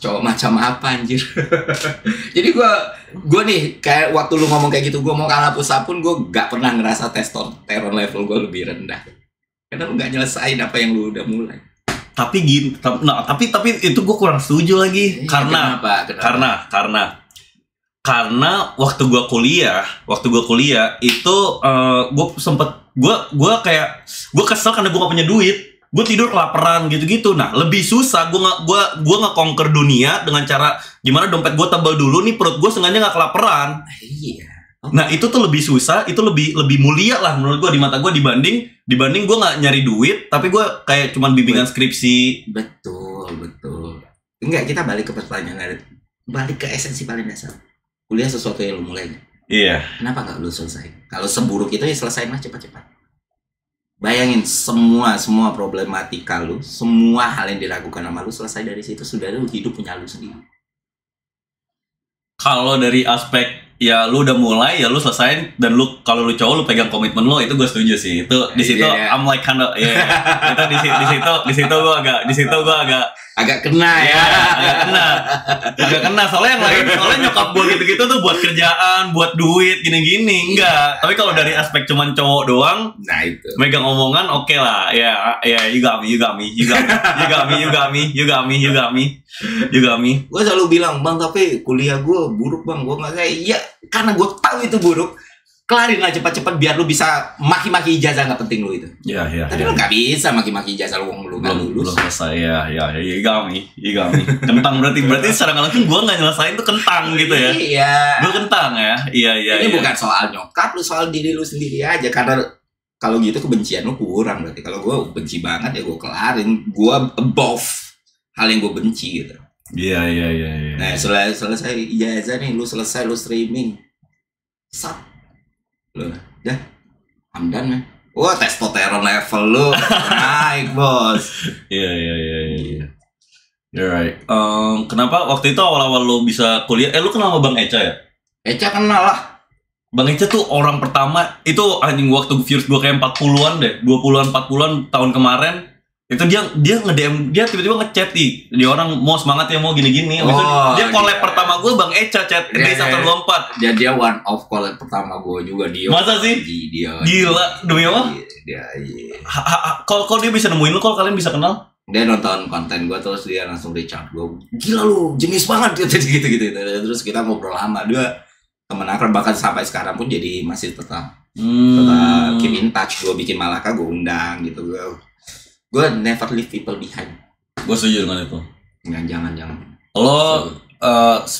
cowok macam apa anjir? Jadi gue nih kayak waktu lu ngomong kayak gitu, gue mau kalah pusat pun gue nggak pernah ngerasa testosteron level gue lebih rendah. Karena lu nggak nyelesain apa yang lu udah mulai. Tapi itu gue kurang setuju lagi. Karena waktu gue kuliah itu gue kesel karena gue gak punya duit. Gue tidur kelaparan gitu-gitu. Nah lebih susah gue nge-conquer dunia dengan cara gimana dompet gue tebal dulu nih, perut gue sengaja gak kelaparan. Iya. Nah itu tuh lebih susah, itu lebih mulia lah menurut gue di mata gue dibanding gue nggak nyari duit, tapi gue kayak cuman bimbingan skripsi. Betul. Enggak, kita balik ke pertanyaan, balik ke esensi paling dasar. Kuliah sesuatu yang lu mulai. Iya. Kenapa nggak lu selesai? Kalau seburuk itu ya selesaiin lah cepat-cepat. Bayangin semua problematika lu, semua hal yang diragukan sama lu selesai dari situ, sudah lu hidup punya lu sendiri. Kalau dari aspek ya lu udah mulai ya lu selesain, dan lu kalau lu cowok lu pegang komitmen lu, itu gue setuju sih. Itu di situ I'm like kind of itu di situ gue agak kena ya. Agak kena soalnya nyokap gue gitu-gitu tuh buat kerjaan, buat duit gini-gini. Enggak. Tapi kalau dari aspek cuman cowok doang, nah itu megang omongan oke lah. Ya you got me. Gue selalu bilang, bang tapi kuliah gue buruk bang, gue nggak kayak iya karena gue tahu itu buruk. kelarin lah cepat-cepat biar lu bisa maki-maki ijazah nggak penting lu itu. Iya. Tapi lu nggak bisa maki-maki ijazah lu nggak lulus. Belum selesai ya. Igami. Kentang berarti secara nggak langsung gue nggak nyelesain tuh kentang gitu ya. Iya. Gue kentang ya. Iya. Ini bukan soal nyokap lu, soal diri lu sendiri aja. Karena kalau gitu kebencian lu kurang berarti. Kalau gue benci banget ya gue kelarin. Gue above hal yang gue benci gitu. Iya. Nah selesai ijazah nih, lu selesai lu streaming. Sat. Lu dah. I'm done man. Wah testosteron level lu naik bos. Iya. You're right. Kenapa waktu itu awal-awal lo bisa kuliah? Lu kenal sama Bang Eca ya? Eca kenal lah. Bang Eca tuh orang pertama itu anjing waktu views gue kayak 40-an deh, 20-an 40-an tahun kemarin. Itu dia nge-DM, dia tiba-tiba ngechat dia orang mau semangat ya mau gini-gini. Dia collab pertama gue Bang Eca chat Days After 24. Dia one of collab pertama gue juga dia. Masa sih? Dia. Gila, demi apa? Dia. Kalau dia bisa nemuin lu, kalau kalian bisa kenal? Dia nonton konten gue terus dia langsung reach out gue. Gila lu, jenis banget gitu. Terus kita ngobrol lama. Dia temen akrab bahkan sampai sekarang pun jadi masih tetap keep in touch. Gue bikin Malaka gue undang gitu. Gue never leave people behind. Gue setuju dengan itu. Jangan. Lo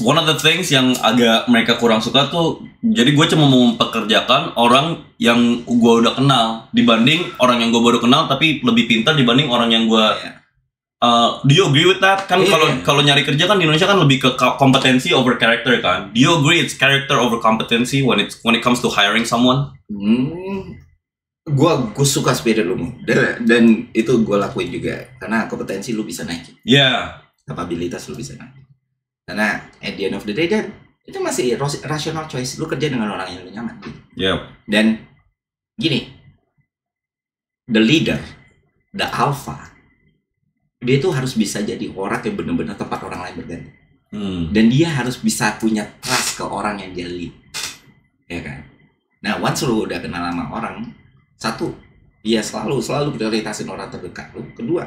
one of the things yang agak mereka kurang suka tuh, jadi gue cuma mau mempekerjakan orang yang gue udah kenal dibanding orang yang gue baru kenal tapi lebih pintar dibanding orang yang gue. Do you agree with that? Kan kalau nyari kerja kan di Indonesia kan lebih ke kompetensi over character kan. Do you agree it's character over competency when it comes to hiring someone? Gue suka spirit lu dan itu gue lakuin juga karena kompetensi lu bisa naikin. Kapabilitas lu bisa naikin. Karena at the end of the day itu masih rational choice. Lu kerja dengan orang yang lu nyaman gitu. Dan gini, the leader, the alpha, dia tuh harus bisa jadi orang yang benar-benar tempat orang lain berganti. Dan dia harus bisa punya trust ke orang yang dia lead. Ya kan? Nah, once lu udah kenal sama orang, satu, ya selalu prioritasin orang terdekat lu. Kedua,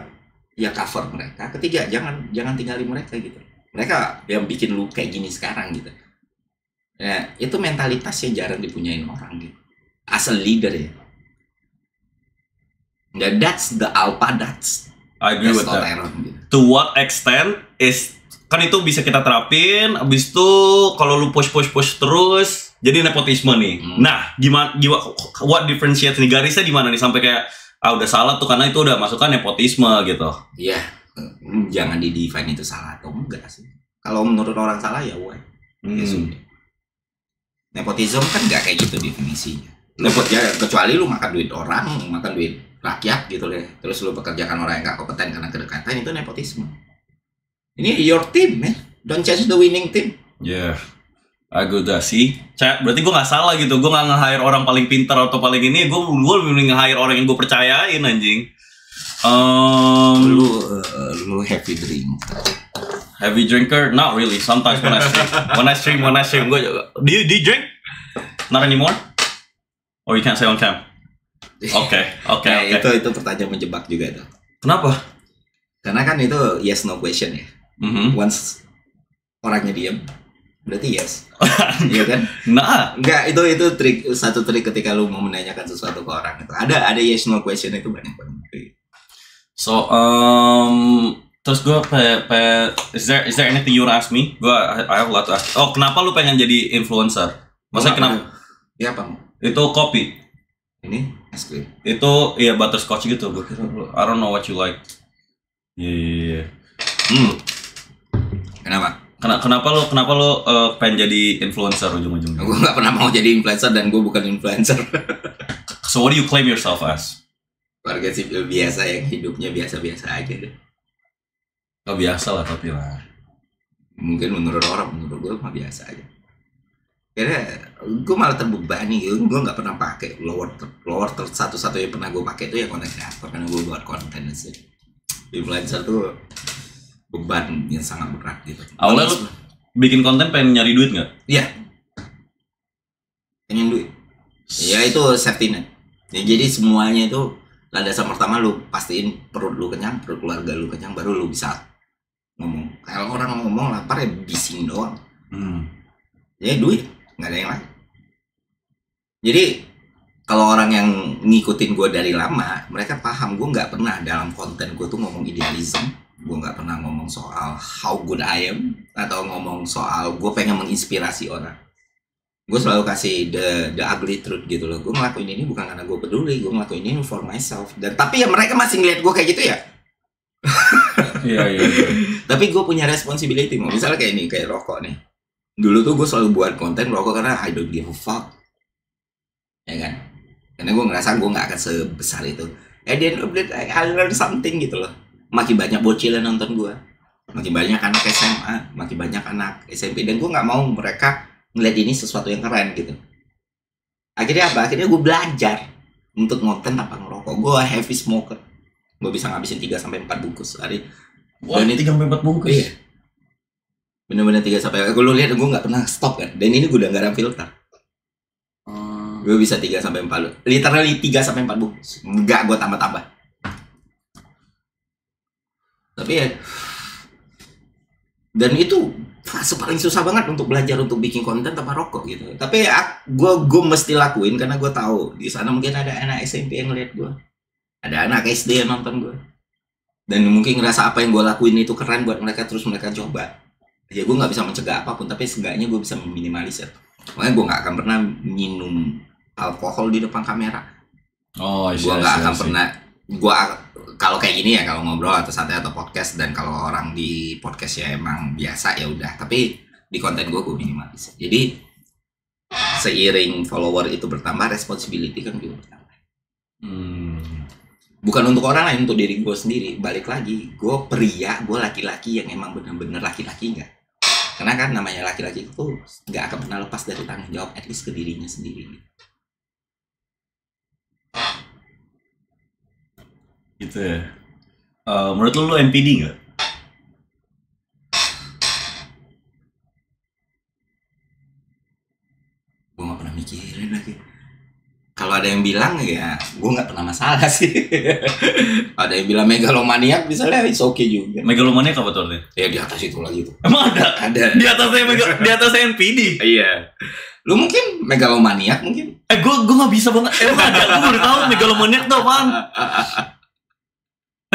ya cover mereka. Ketiga, jangan tinggalin mereka gitu. Mereka yang bikin lu kayak gini sekarang gitu. Ya, itu mentalitas yang jarang dipunyain orang gitu. As a leader ya. Nah, that's the alpha, I agree with that. Gitu. To what extent is kan itu bisa kita terapin. Abis itu kalau lu push terus jadi nepotisme nih. Nah, gimana what differentiates nih, garisnya di mana nih sampai kayak udah salah tuh karena itu udah masukkan nepotisme gitu. Iya. Jangan di-define itu salah atau enggak sih. Kalau menurut orang salah ya why. Ya sudah. Nepotisme kan enggak kayak gitu definisinya. Kecuali lu makan duit orang, makan duit rakyat gitu deh. Terus lu pekerjakan orang yang enggak kompeten karena kedekatan, itu nepotisme. Ini your team, man. Don't change the winning team. Yeah. Aku udah sih, berarti gue gak salah gitu. Gue gak nge-hire orang paling pintar atau paling ini. Gue lebih nge-hire orang yang gue percayain anjing. Lu heavy drinker. Heavy drinker? Not really. Sometimes when I stream. Gue, do you drink? Not anymore? Or you can't say on cam? Okay. Itu pertanyaan menjebak juga tuh. Kenapa? Karena kan itu yes no question ya. Once orangnya diam, berarti yes. Iya kan? Nah, enggak, itu satu trik ketika lu mau menanyakan sesuatu ke orang itu. Ada yes no question itu banyak banget. So terus gue is there anything you wanna ask me? I have a lot to ask. Oh, kenapa lu pengen jadi influencer? Maksudnya kenapa? Ya apa? Itu kopi. Ini es krim. Itu ya butterscotch gitu. Gue kira I don't know what you like. Iya. Kenapa lo pengen jadi influencer ujung-ujungnya? Gue nggak pernah mau jadi influencer dan gue bukan influencer. So what do you claim yourself as? Warga sipil biasa yang hidupnya biasa-biasa aja deh. Oh biasa lah tapi lah. Mungkin menurut orang, menurut gue mah biasa aja. Karena gue malah terbebani, gue nggak pernah pakai lower satu-satunya pernah gue pakai itu ya konten kreator karena gue buat konten sih. Influencer tuh beban yang sangat berat gitu. Awalnya lu bikin konten pengen nyari duit nggak? Iya. Pengen duit. Ya itu safety net. Ya, jadi semuanya itu landasan pertama lu pastiin perut lu kenyang, perut keluarga lu kenyang, baru lu bisa ngomong. Kalau orang ngomong lapar ya bising doang. Ya duit, nggak ada yang lain. Jadi kalau orang yang ngikutin gue dari lama, mereka paham gue nggak pernah dalam konten gue tuh ngomong idealism. Gue nggak pernah ngomong soal how good I am atau ngomong soal gue pengen menginspirasi orang. Gue selalu kasih the ugly truth gitu loh. Gue ngelakuin ini bukan karena gue peduli, gue ngelakuin ini for myself. Dan tapi ya mereka masih ngeliat gue kayak gitu ya. Iya. Tapi gue punya responsibility. Misalnya kayak ini, kayak rokok nih. Dulu tuh gue selalu buat konten rokok karena I don't give a fuck, ya kan? Karena gue ngerasa gue nggak akan sebesar itu. At the end of the day, I learn something gitu loh. Makin banyak bocil yang nonton gue, makin banyak anak SMA, makin banyak anak SMP, dan gue nggak mau mereka ngeliat ini sesuatu yang keren gitu. Akhirnya apa? Akhirnya gue belajar untuk konten tanpa ngerokok. Gue heavy smoker. Gue bisa ngabisin 3-4 bungkus sehari. Wah, ini 3-4 bungkus? Iya. Bener-bener 3-4. Gue lihat gue nggak pernah stop kan. Dan ini gue udah garam filter. Gue bisa 3-4. Literally 3-4 bungkus. Enggak gue tambah-tambah. Tapi ya, dan itu fase paling susah banget untuk belajar untuk bikin konten tanpa rokok gitu. Tapi ya, gue mesti lakuin karena gue tahu di sana mungkin ada anak SMP yang ngeliat gue, ada anak SD yang nonton gue, dan mungkin ngerasa apa yang gue lakuin itu keren buat mereka, terus mereka coba. Ya gue nggak bisa mencegah apapun, tapi seenggaknya gue bisa meminimalisir. Makanya gue nggak akan pernah minum alkohol di depan kamera. Gue nggak akan pernah. Gue kalau kayak gini ya, kalau ngobrol atau santai atau podcast, dan kalau orang di podcast ya emang biasa ya udah. Tapi di konten gue minimalis. Jadi seiring follower itu bertambah, responsibility kan juga bertambah. Bukan untuk orang lain, untuk diri gue sendiri. Balik lagi, gue pria, gue laki-laki yang emang bener-bener laki-laki enggak. Karena kan namanya laki-laki itu nggak akan pernah lepas dari tanggung jawab, at least ke dirinya sendiri. Gitu ya. Menurut lu NPD nggak? Gue nggak pernah mikirin lagi. Kalau ada yang bilang ya, gue nggak pernah masalah sih. Ada yang bilang megalomaniak, misalnya it's okay juga. Megalomaniak apa tuh? Ya di atas itu lagi tuh. Emang ada? Ada. Di atas NPD. Iya. Lu mungkin megalomaniak mungkin? Gue nggak bisa banget. Emang ada? Gue baru tahu megalomaniak tuh apaan.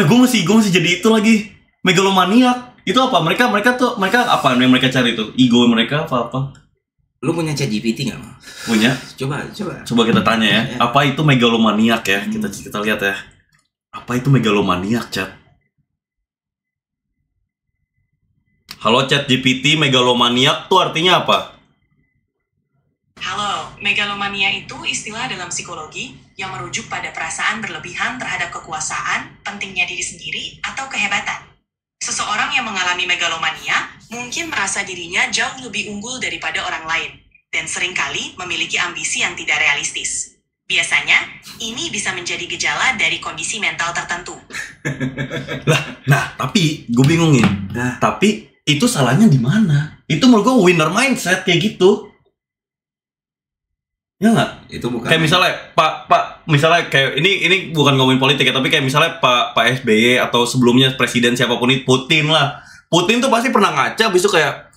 Gue masih jadi itu lagi, megalomaniak. Itu apa? Mereka apa yang mereka cari itu? Ego mereka apa? Lu punya ChatGPT nggak? Punya. Coba kita tanya ya. Apa itu megalomaniak ya? Kita lihat ya. Apa itu megalomaniak, Chat? Halo ChatGPT, megalomaniak tuh artinya apa? Halo, megalomania itu istilah dalam psikologi yang merujuk pada perasaan berlebihan terhadap kekuasaan, pentingnya diri sendiri, atau kehebatan. Seseorang yang mengalami megalomania mungkin merasa dirinya jauh lebih unggul daripada orang lain, dan seringkali memiliki ambisi yang tidak realistis. Biasanya, ini bisa menjadi gejala dari kondisi mental tertentu. Tapi gue bingungin. Tapi itu salahnya di mana? Itu menurut gue winner mindset kayak gitu. Ya nggak? Itu bukan. Kayak misalnya Pak misalnya kayak ini bukan ngomongin politik ya, tapi kayak misalnya Pak SBY atau sebelumnya presiden siapapun itu, Putin lah. Putin tuh pasti pernah ngaca, abis itu kayak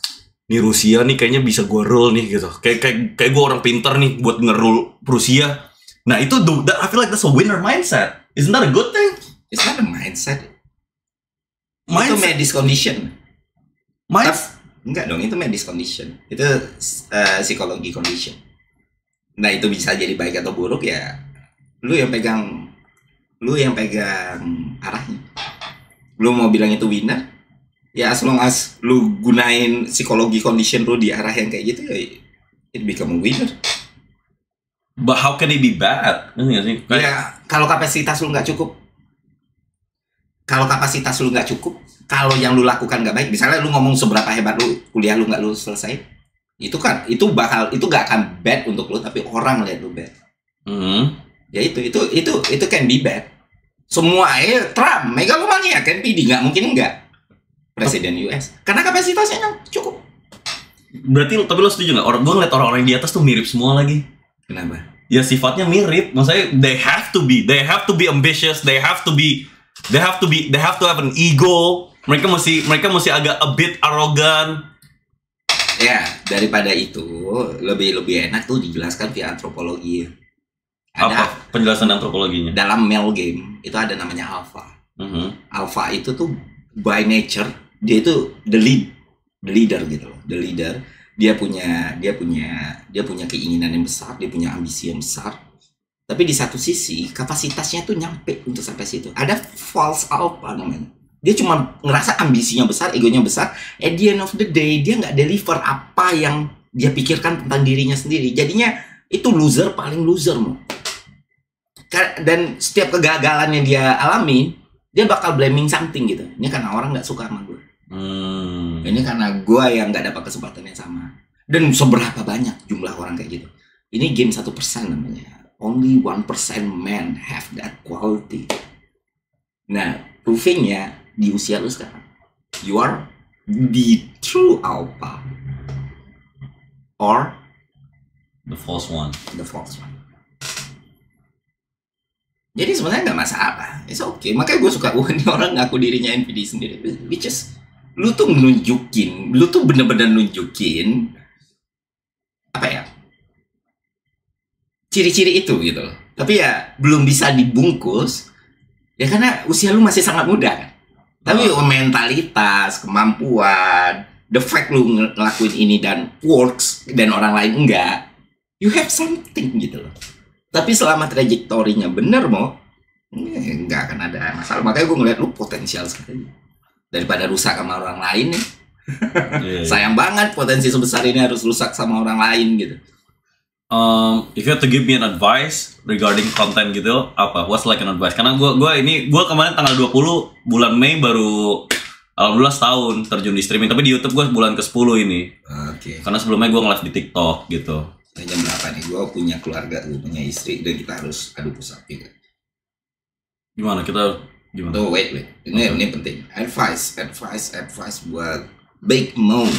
nih Rusia nih kayaknya bisa gue rule nih gitu. Kayak gue orang pinter nih buat nge-rule Rusia. Nah itu I feel like that's a winner mindset. Isn't that a good thing? It's not a mindset. Itu medis condition. Enggak dong, itu medis condition. Itu psikologi condition. Nah itu bisa jadi baik atau buruk ya, lu yang pegang arahnya. Lu mau bilang itu winner, ya as long as lu gunain psikologi condition lu di arah yang kayak gitu ya, it become a winner. But how can it be bad? Ya kalau kapasitas lu nggak cukup, kalau yang lu lakukan nggak baik, misalnya lu ngomong seberapa hebat lu, kuliah lu nggak lu selesai, itu gak akan bad untuk lu, tapi orang lihat lu bad. Ya itu can be bad. Semua Trump megalomania kan NPD, nggak mungkin enggak presiden US karena kapasitasnya cukup. Berarti tapi lo setuju nggak? Gue ngeliat orang-orang di atas tuh mirip semua lagi. Kenapa? Ya sifatnya mirip. Maksudnya they have to be ambitious, they have to have an ego. Mereka masih agak a bit arrogant. Ya, daripada itu lebih enak tuh dijelaskan via antropologi. Apa penjelasan antropologinya? Dalam male game itu ada namanya alpha. Alpha itu tuh by nature dia itu the leader gitu loh. The leader, dia punya keinginan yang besar, dia punya ambisi yang besar. Tapi di satu sisi kapasitasnya tuh nyampe untuk sampai situ. Ada false alpha namanya. Dia cuma ngerasa ambisinya besar, egonya besar. At the end of the day, dia nggak deliver apa yang dia pikirkan tentang dirinya sendiri. Jadinya itu loser, paling loser mau. Dan setiap kegagalan yang dia alami, dia bakal blaming something gitu. Ini karena orang nggak suka sama gue. Ini karena gue yang nggak dapat kesempatan yang sama. Dan seberapa banyak jumlah orang kayak gitu. Ini game 1% namanya. Only 1% men have that quality. Nah, provingnya di usia lu sekarang, you are the true alpha or the false one. Jadi sebenarnya nggak masalah, it's okay. Makanya gue suka ini orang ngaku dirinya NPD sendiri, which is lu tuh bener-bener nunjukin apa ya, ciri-ciri itu gitu loh. Tapi ya belum bisa dibungkus ya karena usia lu masih sangat muda kan. Tapi mentalitas, kemampuan, the fact lu ngelakuin ini dan works dan orang lain enggak, you have something gitu loh. Tapi selama trajektorinya bener mau, enggak akan ada masalah. Makanya gue ngeliat lu potensial sekali. Daripada rusak sama orang lain nih. Sayang banget potensi sebesar ini harus rusak sama orang lain gitu. If you have to give me an advice regarding content gitu, apa? What's like an advice? Karena gue kemarin tanggal 20 bulan Mei baru alhamdulillah setahun terjun di streaming. Tapi di YouTube gue bulan ke-10 ini. Oke. Karena sebelumnya gue nge-live di TikTok gitu. Jam berapa nih? Gue punya keluarga, gue punya istri, dan kita harus adu pusat gitu. Gimana? Tuh, wait. Ini penting. Advice buat Big Mo.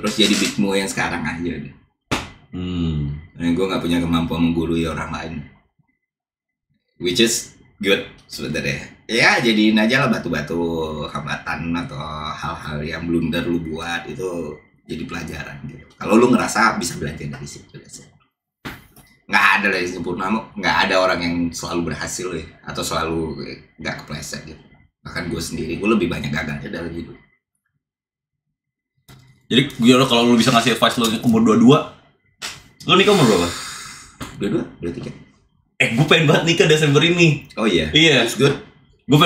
Terus jadi Big Mo yang sekarang aja deh. Gue nggak punya kemampuan menggurui orang lain, which is good sebenarnya. Ya jadiin aja lah batu-batu hambatan atau hal-hal yang blunder lu buat itu jadi pelajaran gitu. Kalau lu ngerasa bisa belajar dari situ, nggak ada dari sempurna, nggak ada orang yang selalu berhasil ya, atau selalu nggak kepleset gitu. Bahkan gue sendiri, gue lebih banyak gagalnya dalam hidup. Jadi kalau lu bisa ngasih advice lu umur 22, lu nikah umur berapa? 23. Gue pengen banget nikah Desember ini. Oh iya? Iya. That's good. Gue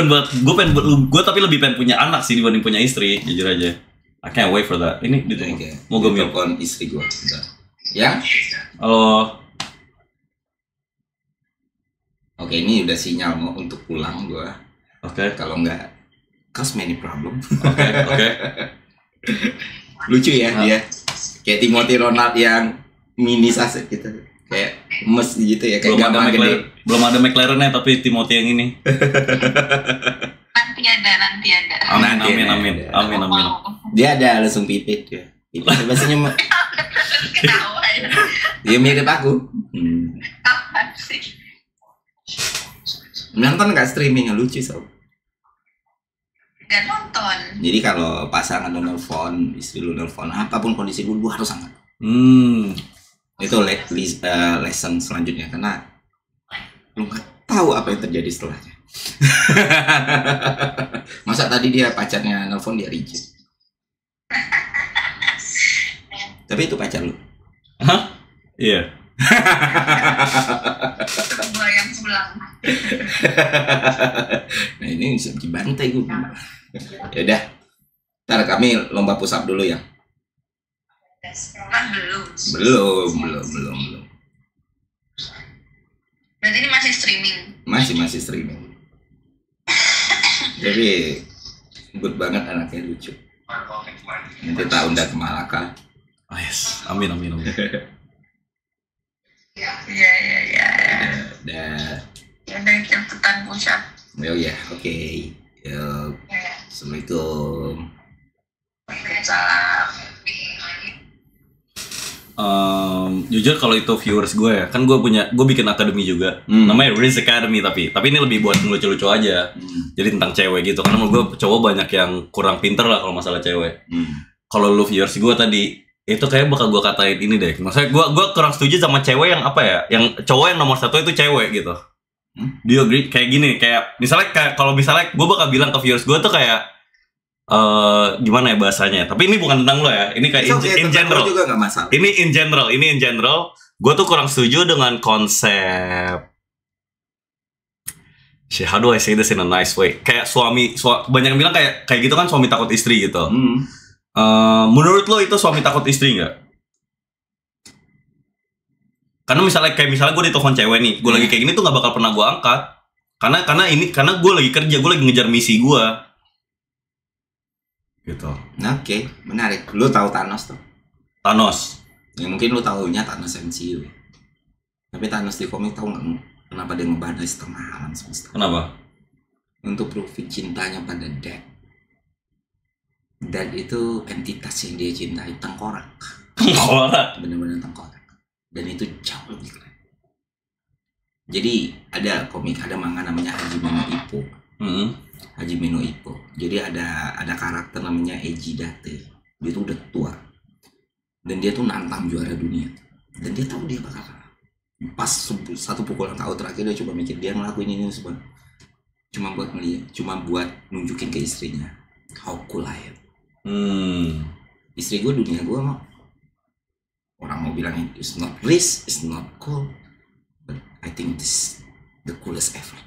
tapi lebih pengen punya anak sih dibanding punya istri, jujur aja. I can't wait for that. Ini gitu. Okay. Mau gue telepon istri gue. Bentar. Ya? Halo. Oke, ini udah sinyal mau untuk pulang gue. Oke. Kalau enggak, cause many problem. Oke. Lucu ya dia. Kayak Timothy Ronald yang mini saset gitu. Kayak emas gitu ya, kayak gambar gede. Belum ada McLaren-nya tapi Timothy yang ini. Nanti ada. Amin. Dia ada langsung pipit ya. Pipit biasanya Ketawa ya. dia mirip aku. Apa sih? Nonton nggak streaming yang lucu sob? Gak nonton. Jadi kalau pasangan lu nelfon, istri lu nelfon, apapun kondisi lu harus sangat. Itu lesson selanjutnya karena lu nggak tahu apa yang terjadi setelahnya. Masa tadi dia pacarnya nelfon dia reject. Tapi itu pacar lu. Hah? Iya. Gua yang sebelah. Nah ini bisa dibantai gue. Ya udah. Ntar kami lomba push up dulu ya. Belum. Berarti ini masih streaming. Masih streaming. Jadi good banget anaknya, lucu. Nanti tak undang ke Malaka. Oh yes, amin. Iya. Udah cepetan push up. Oh ya, oke. Yuk. Assalamualaikum. Waalaikumsalam. Jujur kalau itu viewers gue ya, kan gue bikin akademi juga, namanya Riz Academy, tapi ini lebih buat lucu-lucu aja. Jadi tentang cewek gitu, karena menurut gue cowok banyak yang kurang pinter lah kalau masalah cewek. kalau lu viewers gue tadi itu kayak bakal gue katain ini deh. Maksudnya gue kurang setuju sama cewek yang apa ya, yang cowok yang nomor 1 itu cewek gitu. Do you agree? Kayak gini, kayak misalnya kalau misalnya gue bakal bilang ke viewers gue tuh kayak gimana ya bahasanya? Tapi ini bukan tentang lo ya. Ini kayak in general. Juga gak masalah. Ini in general. Gue tuh kurang setuju dengan konsep. How do I say this in a nice way? Kayak banyak yang bilang kayak gitu kan suami takut istri gitu. Menurut lo itu suami takut istri nggak? Karena misalnya gue ditelepon cewek nih, gue lagi kayak gini tuh nggak bakal pernah gue angkat. Karena gue lagi kerja, gue lagi ngejar misi gue. Gitu. Oke, menarik. Lu tahu Thanos tuh? Thanos. Ya mungkin lu tahunya Thanos MCU. Tapi Thanos di komik tahu nggak kenapa dia ngebadai setengah alam semesta? Kenapa? Untuk profit cintanya pada Death. Death itu entitas yang dia cintai, tengkorak. Tengkorak? Bener-bener tengkorak. Dan itu jauh lebih keren. Jadi ada komik, ada manga namanya Hajime no Ippo. Hajime no Ippo. Jadi ada karakter namanya Eiji Date. Dia tuh udah tua. Dan dia tuh nantang juara dunia. Dan dia tahu dia bakal kalah. Pas satu pukulan KO terakhir dia coba mikir dia ngelakuin ini semua. Cuma buat melihat, cuma buat nunjukin ke istrinya. How cool I am. Istri gue dunia gue mau. Orang mau bilang it's not rich, it's not cool. But I think this the coolest ever.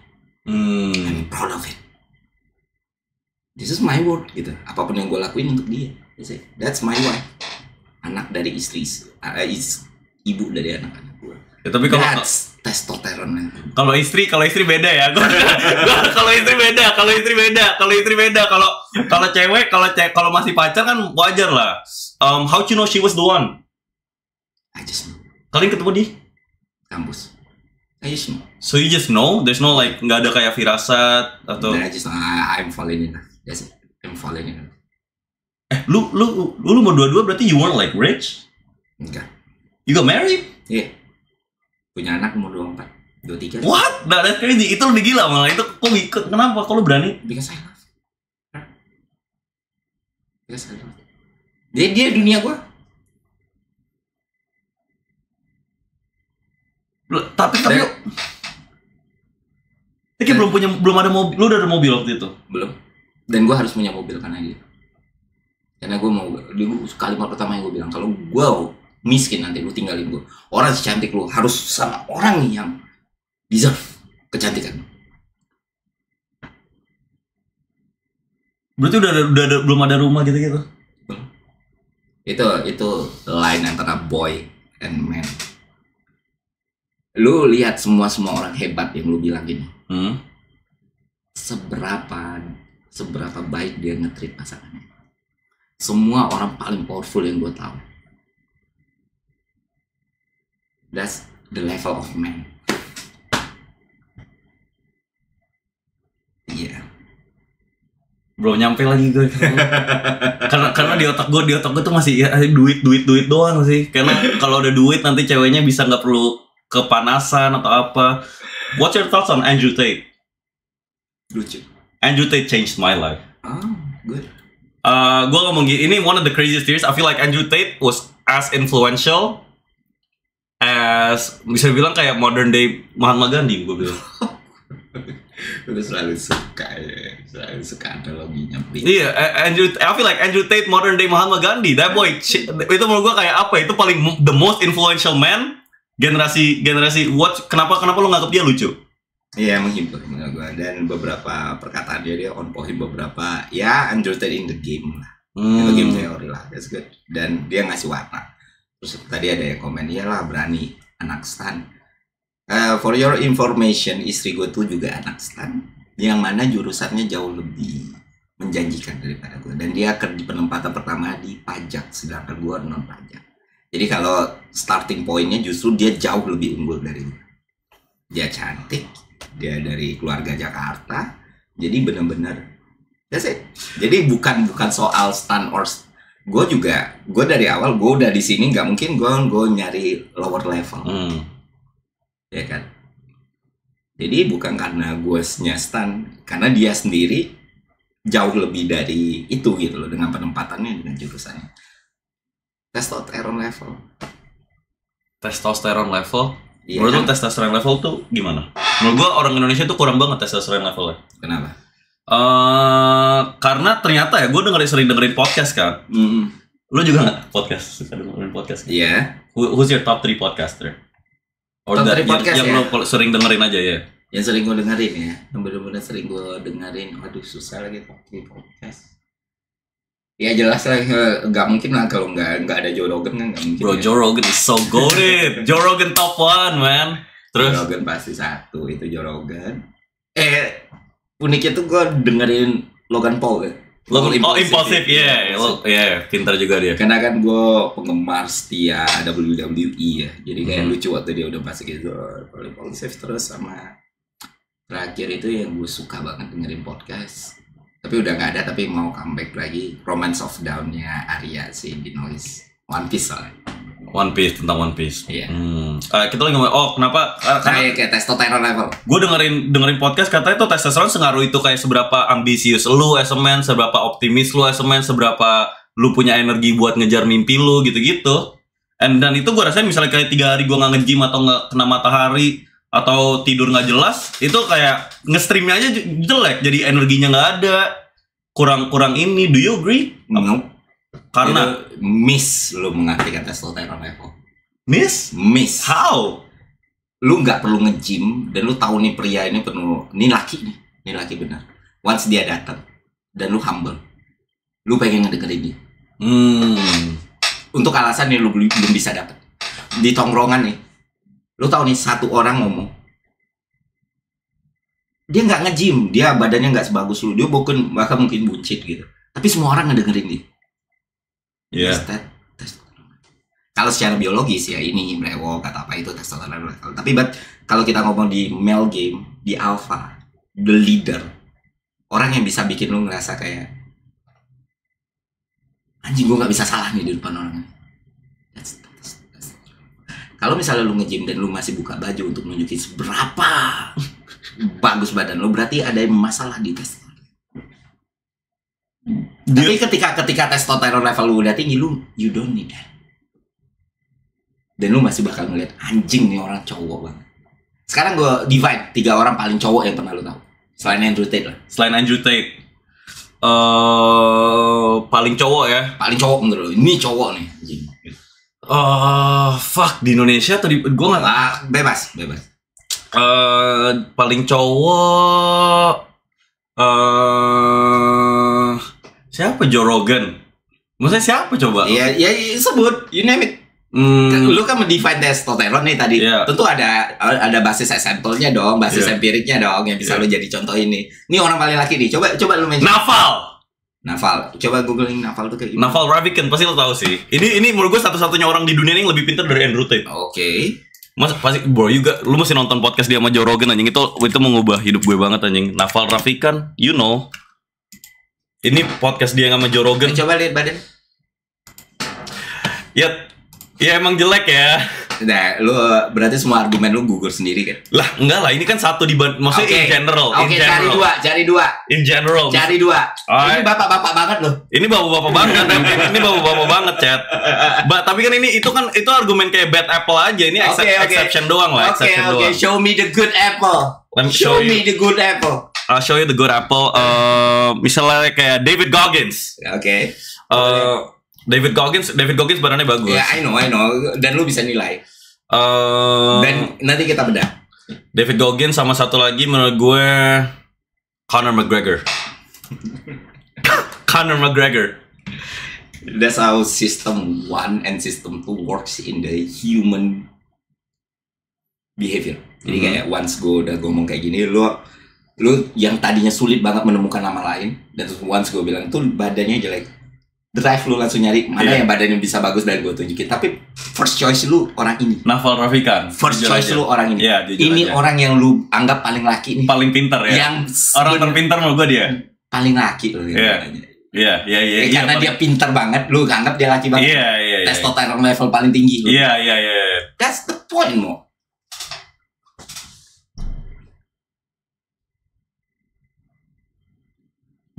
I'm proud of it. This is my world gitu. Apapun yang gue lakuin untuk dia. That's my wife. Anak dari istri, ibu dari anak-anak gue. Ya, tapi kalau testosteron. Kalau istri beda ya. Kalau istri beda. Kalau cewek, kalau masih pacar kan wajar lah. How you know she was the one? I just know. Kalian ketemu di kampus. I just know. So you just know? There's no like, nggak ada kayak firasat atau? I just know. I'm falling in love. That's it. I'm falling in love. Lu mau dua-dua berarti you weren't like rich? Enggak. You got married? Iya. Punya anak umur 24, 23. What? Nah, that's crazy. Itu lebih gila malah. Itu kok ikut? Kenapa? Kok lu berani? Because I love. Because I love. Dia dunia gua. Tapi belum ada mobil. Lu udah ada mobil waktu itu? Belum. Dan gue harus punya mobil karena dia. Karena gue mau, kalimat pertama yang gue bilang, kalau gue miskin nanti lu tinggalin gue. Orang secantik lu harus sama orang yang deserve kecantikan. Berarti belum ada rumah gitu-gitu? Itu line antara boy and man. Lu lihat semua orang hebat yang lu bilang gini. Seberapa baik dia nge-treat pasangannya. Semua orang paling powerful yang gue tahu. That's the level of man. Iya. Yeah. Belum nyampe lagi gue. karena di otak gue tuh masih ya, duit doang sih. Karena kalau ada duit nanti ceweknya bisa nggak perlu kepanasan atau apa. What's your thoughts on Andrew Tate? Lucu. Andrew Tate changed my life. Oh, good. Gue ngomong gini, ini one of the craziest theories. I feel like Andrew Tate was as influential as, bisa bilang kayak modern day Mahatma Gandhi, gue bilang. Gue selalu suka analoginya. Iya, I feel like Andrew Tate modern day Mahatma Gandhi. That boy, itu menurut gue kayak apa? Itu paling the most influential man generasi. Kenapa lo nganggap dia lucu? Iya, menghibur menurut gue. Dan beberapa perkataan dia on point, beberapa ya Andrew Tate in the game lah. Itu game teori lah, that's good. Dan dia ngasih warna. Terus tadi ada yang komen, iyalah berani anak stan. For your information, istri gue tuh juga anak stan, yang mana jurusannya jauh lebih menjanjikan daripada gue. Dan dia di penempatan pertama di pajak, sedangkan gue non pajak. Jadi kalau starting pointnya justru dia jauh lebih unggul dari gue. Dia cantik, dia dari keluarga Jakarta, jadi bener-bener that's it. Jadi bukan soal stan or gue dari awal gue udah di sini, nggak mungkin gue nyari lower level. Ya kan. Jadi bukan karena gue stan, karena dia sendiri jauh lebih dari itu gitu loh, dengan penempatannya, dengan jurusannya. Testosteron level. Iya, Menurut kan? lu testosteron level tuh gimana? Menurut gua orang Indonesia tuh kurang banget testosteron levelnya. Kenapa? Karena ternyata ya, gue sering dengerin podcast kan. Lu juga nggak podcast? Suka dengerin podcast? Iya. Yeah. Who's your top 3 podcaster? Or top 3 podcast yang ya? lu sering dengerin aja ya? Yang sering gue dengerin ya, yang bener-bener sering gue dengerin. Aduh susah lagi top 3 podcast. Ya jelas lah, nggak mungkin lah kalau nggak ada Joe Rogan kan, nggak mungkin. Bro, ya. Joe Rogan is so goated. Joe Rogan top 1 man. Terus? Joe Rogan pasti 1, itu Joe Rogan. Uniknya tuh gue dengerin Logan Paul ya. Impulsive, ya, pintar juga dia. Karena kan gue penggemar setia WWE ya, jadi kayak lucu waktu dia udah masuk gitu. Impulsive terus sama terakhir itu yang gue suka banget dengerin podcast. Tapi udah nggak ada, tapi mau comeback lagi. Romance of Dawn-nya Arya sih di Noise. One Piece soalnya. Tentang One Piece. Iya. Kita lagi ngomong, kenapa? Karena kayak testosteron level. Gue dengerin podcast, katanya tuh testosteron sengaruh itu kayak seberapa ambisius lu as a man, seberapa optimis lu as a man, seberapa lu punya energi buat ngejar mimpi lu gitu-gitu. Dan itu gue rasain misalnya kayak 3 hari gue nggak nge-gym atau nggak kena matahari atau tidur nggak jelas, itu kayak nge-streamnya aja jelek, jadi energinya nggak ada, kurang ini. Do you agree? No. Karena miss lu mengartikan testosteron level. Miss? How? Lu nggak perlu nge-gym dan lu tahu nih pria ini penuh, ini laki benar. Once dia datang dan lu humble, lu pengen ngedengerin dia. Untuk alasan nih lu belum bisa dapet di tongkrongan nih. Lu tahu nih, satu orang ngomong, dia nggak nge-gym, dia badannya nggak sebagus lu, dia bahkan mungkin buncit gitu, tapi semua orang ngedengerin dia. Yeah. Kalau secara biologis ya ini brewok kata apa itu testosteron level. Tapi kalau kita ngomong di male game, di alpha, the leader, orang yang bisa bikin lu ngerasa kayak anjing gue nggak bisa salah nih di depan orang. Kalau misalnya lu nge-gym dan lu masih buka baju untuk nunjukin seberapa bagus badan lu, berarti ada masalah di testosteron. Tapi ketika testosteron level lu udah tinggi, you don't need that. Dan lu masih bakal ngeliat anjing nih orang cowok banget. Sekarang gue divide 3 orang paling cowok yang pernah lu tahu. Selain Andrew Tate lah. Paling cowok ya. Paling cowok menurut lu. Ini cowok nih anjing. Fuck, di Indonesia tadi gue nggak. Bebas. Paling cowok. Siapa? Joe Rogan. Maksudnya siapa coba? Ya sebut, you name it. Lu kan mendefine testosteron nih tadi. Yeah. Tentu ada basis sampelnya dong, basis empiriknya dong yang bisa lu jadi contoh ini. Ini orang paling laki nih. Coba lu mention. Naval. Coba googling Naval tuh kayak gimana? Naval Ravikant pasti lo tahu sih. Ini menurut gue satu-satunya orang di dunia ini yang lebih pintar dari Andrew Tate. Oke. Mas pasti bro juga lu mesti nonton podcast dia sama Joe Rogan anjing, itu mengubah hidup gue banget anjing. Naval Ravikant, you know. Ini podcast dia sama Joe Rogan. Coba lihat badan. Ya emang jelek ya. Nah, lu berarti semua argumen lu gugur sendiri kan? Lah, enggak lah, ini kan satu maksudnya in general. Oke, cari dua. In general. Cari 2. Ini bapak-bapak banget loh. Ini bapak-bapak banget, ini bapak-bapak banget, chat. Tapi kan itu argumen kayak bad apple aja. Ini exception doang lah, Oke, show me the good apple. Show me the good apple. I'll show you the good apple. Misalnya kayak David Goggins. Oke. David Goggins badannya bagus. Ya, I know. Dan lu bisa nilai. Dan nanti kita bedah. David Goggins sama satu lagi menurut gue Conor McGregor. That's how system 1 and system 2 works in the human behavior. Jadi kayak once gue udah ngomong kayak gini, lu yang tadinya sulit banget menemukan nama lain, dan once gue bilang tuh badannya jelek, drive lu langsung nyari mana yang badannya bisa bagus dan gue tunjukin. Tapi first choice lu orang ini. Naval Ravikant. First choice lu orang ini. Ya, ini aja. Orang yang lu anggap paling laki nih. Paling pintar ya. Orang terpintar menurut gue dia. Paling laki lu. Iya. Karena dia pintar banget, lu anggap dia laki banget. Iya. Testosteron level paling tinggi. Iya. That's the point, Mo.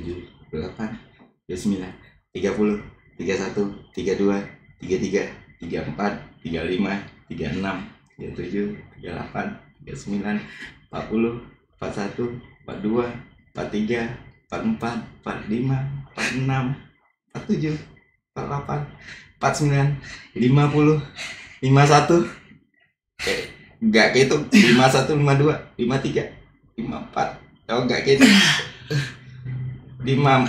27, 28, 29, 30, 31, 32, 33, 34, 35, 36, 37, 38, 39, 40, 41, 42, 43, 44, 45, 46, 47, 48, 49, 50, 51, enggak kayak itu 51, 52, 53, 54, oh enggak kayak itu 54.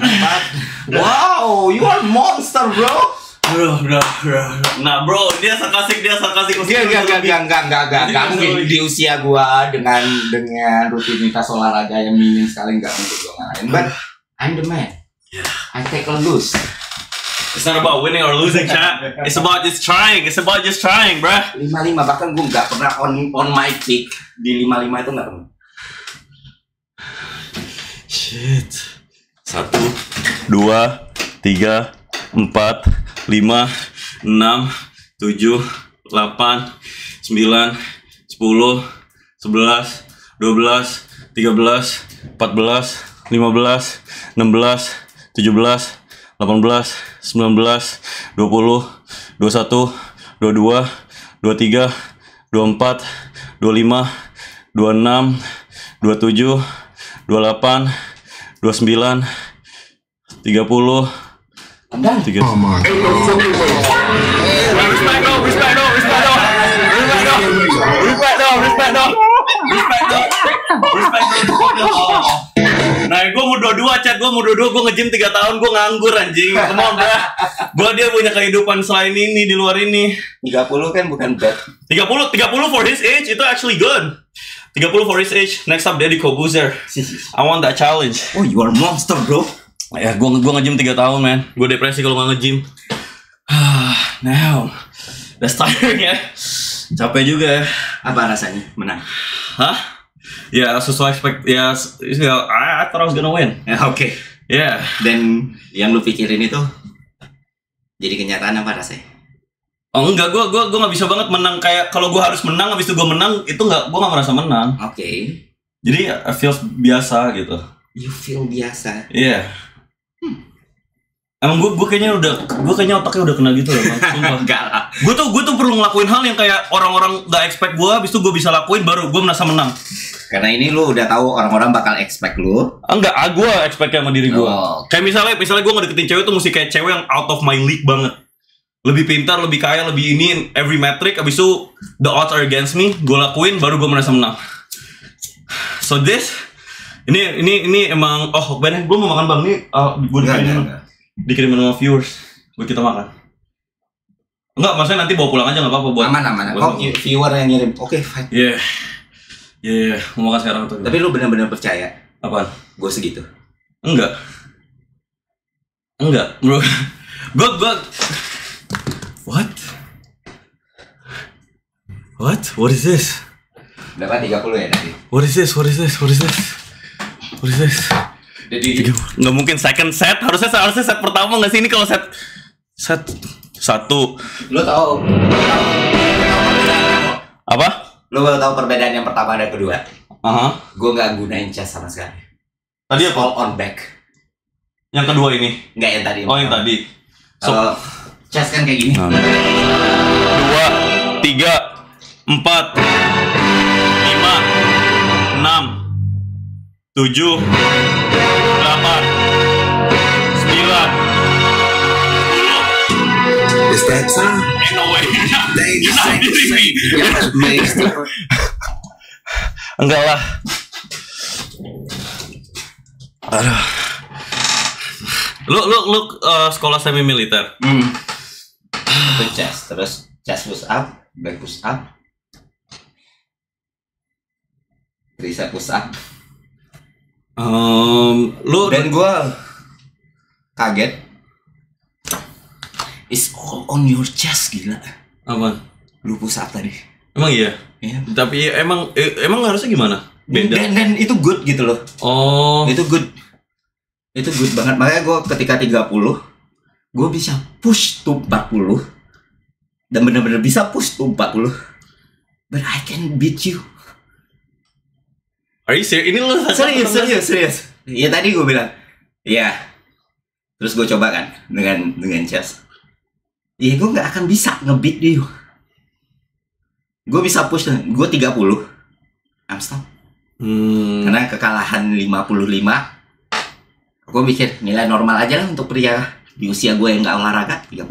Wow, you are monster, bro. Bro. Nah, bro, dia sarkasik. Enggak mungkin di usia gua dengan rutinitas olahraga yang minim sekali enggak mungkin gua ngalahin. But I'm the man. I take a lose. It's not about winning or losing, chat. It's about just trying. Bruh. 55 bahkan gua enggak pernah on my peak di 55 itu enggak pernah. Shit. 1, 2, 3, 4, 5, 6, 7, 8, 9, 10, 11, 12, 13, 14, 15, 16, 17, 18, 19, 20, 21, 22, 23, 24, 25, 26, 27, 28, 29, 30, 3. Respect dong. Nah, gue mau umur 22, chat gue umur 22, gue nge-gym 3 tahun, gue nganggur anjing. Come on, bro. Gue dia punya kehidupan selain ini, di luar ini. 30 kan bukan bad. 30 for his age, itu actually good. 30 for his age. Next up, Deddy Corbuzier. I want that challenge. Oh, you are monster, bro. Ya, gue nge-gym 3 tahun, man. Gue depresi kalau nggak nge-gym. Now, that's tiring ya. Capek juga ya. Apa rasanya menang? Hah? Ya sesuai I thought I was gonna win. Ya, oke. Yeah. Dan yang lu pikirin itu jadi kenyataan apa rasanya? Oh enggak, gue nggak bisa banget menang kayak kalau gue harus menang habis itu gue menang itu gue nggak merasa menang. Oke. Jadi I feel biasa gitu. You feel biasa. Iya. Emang gue kayaknya otaknya udah kena gitu loh, Bang. Enggak lah. Gue tuh perlu ngelakuin hal yang kayak orang-orang gak expect gue, habis itu gue bisa lakuin baru gue merasa menang. Karena ini lu udah tahu orang-orang bakal expect lu. Enggak, gue expect sama diri gue. Oh. Kayak misalnya gue ngedeketin cewek tuh mesti kayak cewek yang out of my league banget. Lebih pintar, lebih kaya, lebih ini every metric, habis itu the odds are against me, gue lakuin baru gue merasa menang. So this ini emang Ben, gue mau makan Bang nih, gue dikirimin sama viewers buat kita makan. Enggak, maksudnya nanti bawa pulang aja nggak apa-apa buat aman. Oh, viewer yang ngirim. Oke, fine. Yeah, mau makan sekarang tuh. Tapi lu benar-benar percaya? Apaan? Gue segitu. Enggak, bro. Gue What is this? Berapa 30 ya tadi? What is this? Jadi nggak mungkin second set, harusnya set pertama nggak sih? Ini kalau set satu. Lo tahu apa? Lo tahu perbedaan yang pertama dan kedua? Gue nggak gunain chest sama sekali. Tadi apa? All on back. Yang kedua ini? Nggak, yang tadi. Oh, yang tadi. Kalau chest kan kayak gini. 2, 3, 4, 5, 6, 7, 8, 9, 10. It's that time. Ain't no way. You're not hitting me. Enggak lah. Aduh. Lu sekolah semi militer. Itu chest, terus chest push up, back push up, tricep push up. Dan gue kaget. It's all on your chest, gila. Apa? Lu push up tadi. Emang iya? Iya. Tapi emang harusnya gimana? Beda. Dan itu good gitu loh. Oh. Itu good banget. Makanya gue ketika 30 gue bisa push to 40 dan benar-benar bisa push to 40. But I can beat you. Are you serious? Ini lu serius. Ya tadi gue bilang, ya. Terus gue coba kan dengan chest. Ya gue nggak akan bisa nge-beat dia. Gue bisa push, gue 30. I'm stop. Karena kekalahan 55. Gue mikir nilai normal aja lah untuk pria di usia gue yang nggak olahraga 30.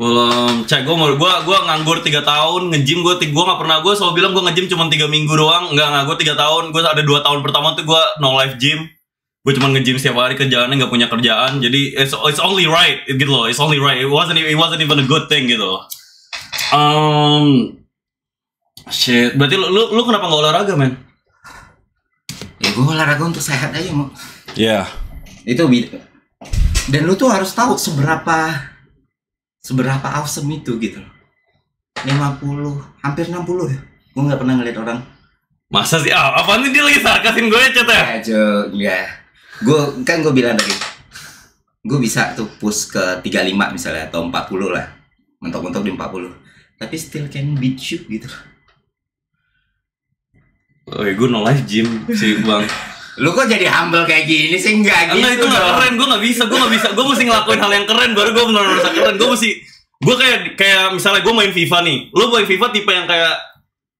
Belum, cek gue nganggur 3 tahun nge-gym, gue nggak pernah, gue selalu bilang gue nge-gym cuma 3 minggu doang. Enggak, gue 3 tahun, gue ada 2 tahun pertama tuh gue no life gym. Gue cuma nge-gym setiap hari, kerjaannya nggak punya kerjaan, jadi it's only right gitu loh, it's only right, it wasn't even a good thing gitu. Shit, berarti lu kenapa nggak olahraga, men? Ya gue olahraga untuk sehat aja, mau. Iya. Itu dan lu tuh harus tahu seberapa awesome itu gitu. 50, hampir 60 ya. Gue nggak pernah ngeliat orang. Masa sih? Apaan nih dia lagi sarkasin gue ya, Cet ya? Ya. Gue bilang tadi. Gue bisa tuh push ke 35 misalnya atau 40 lah. Mentok-mentok di 40. Tapi still can beat you gitu. Oke, gue no life gym sih, Bang. Lu kok jadi humble kayak gini sih? Enggak gitu. Enggak, itu gak keren, gue gak bisa. Gue mesti ngelakuin hal yang keren baru gue bener-bener merasa keren. Gue kayak misalnya gue main FIFA nih. Lu main FIFA tipe yang kayak,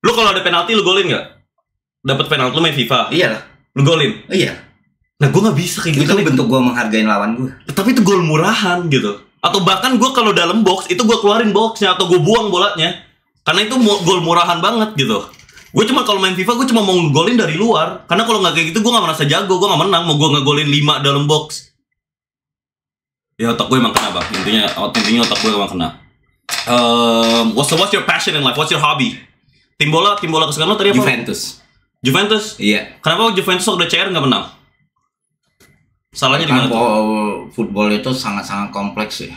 lu kalau ada penalti lu golin gak? Dapat penalti lu main FIFA. Iya lah. Lu golin? Iya. Nah gue gak bisa kayak gitu. Itu bentuk gue menghargai lawan gue. Tapi itu gol murahan gitu. Atau bahkan gue kalau dalam box itu gue keluarin boxnya atau gue buang bolanya. Karena itu gol murahan banget gitu. Gue cuma kalau main FIFA gue cuma mau ngegolin dari luar. Karena kalau nggak kayak gitu gue nggak merasa jago, gue nggak menang. Mau gue ngegolin 5 dalam box. Ya otak gue emang kena bang. Intinya otak gue emang kena. What's your passion in life? What's your hobby? Tim bola kesukaan lo tadi apa? Juventus? Iya. Kenapa Juventus udah CR nggak menang? Salahnya di mana tuh? Football itu sangat-sangat kompleks ya.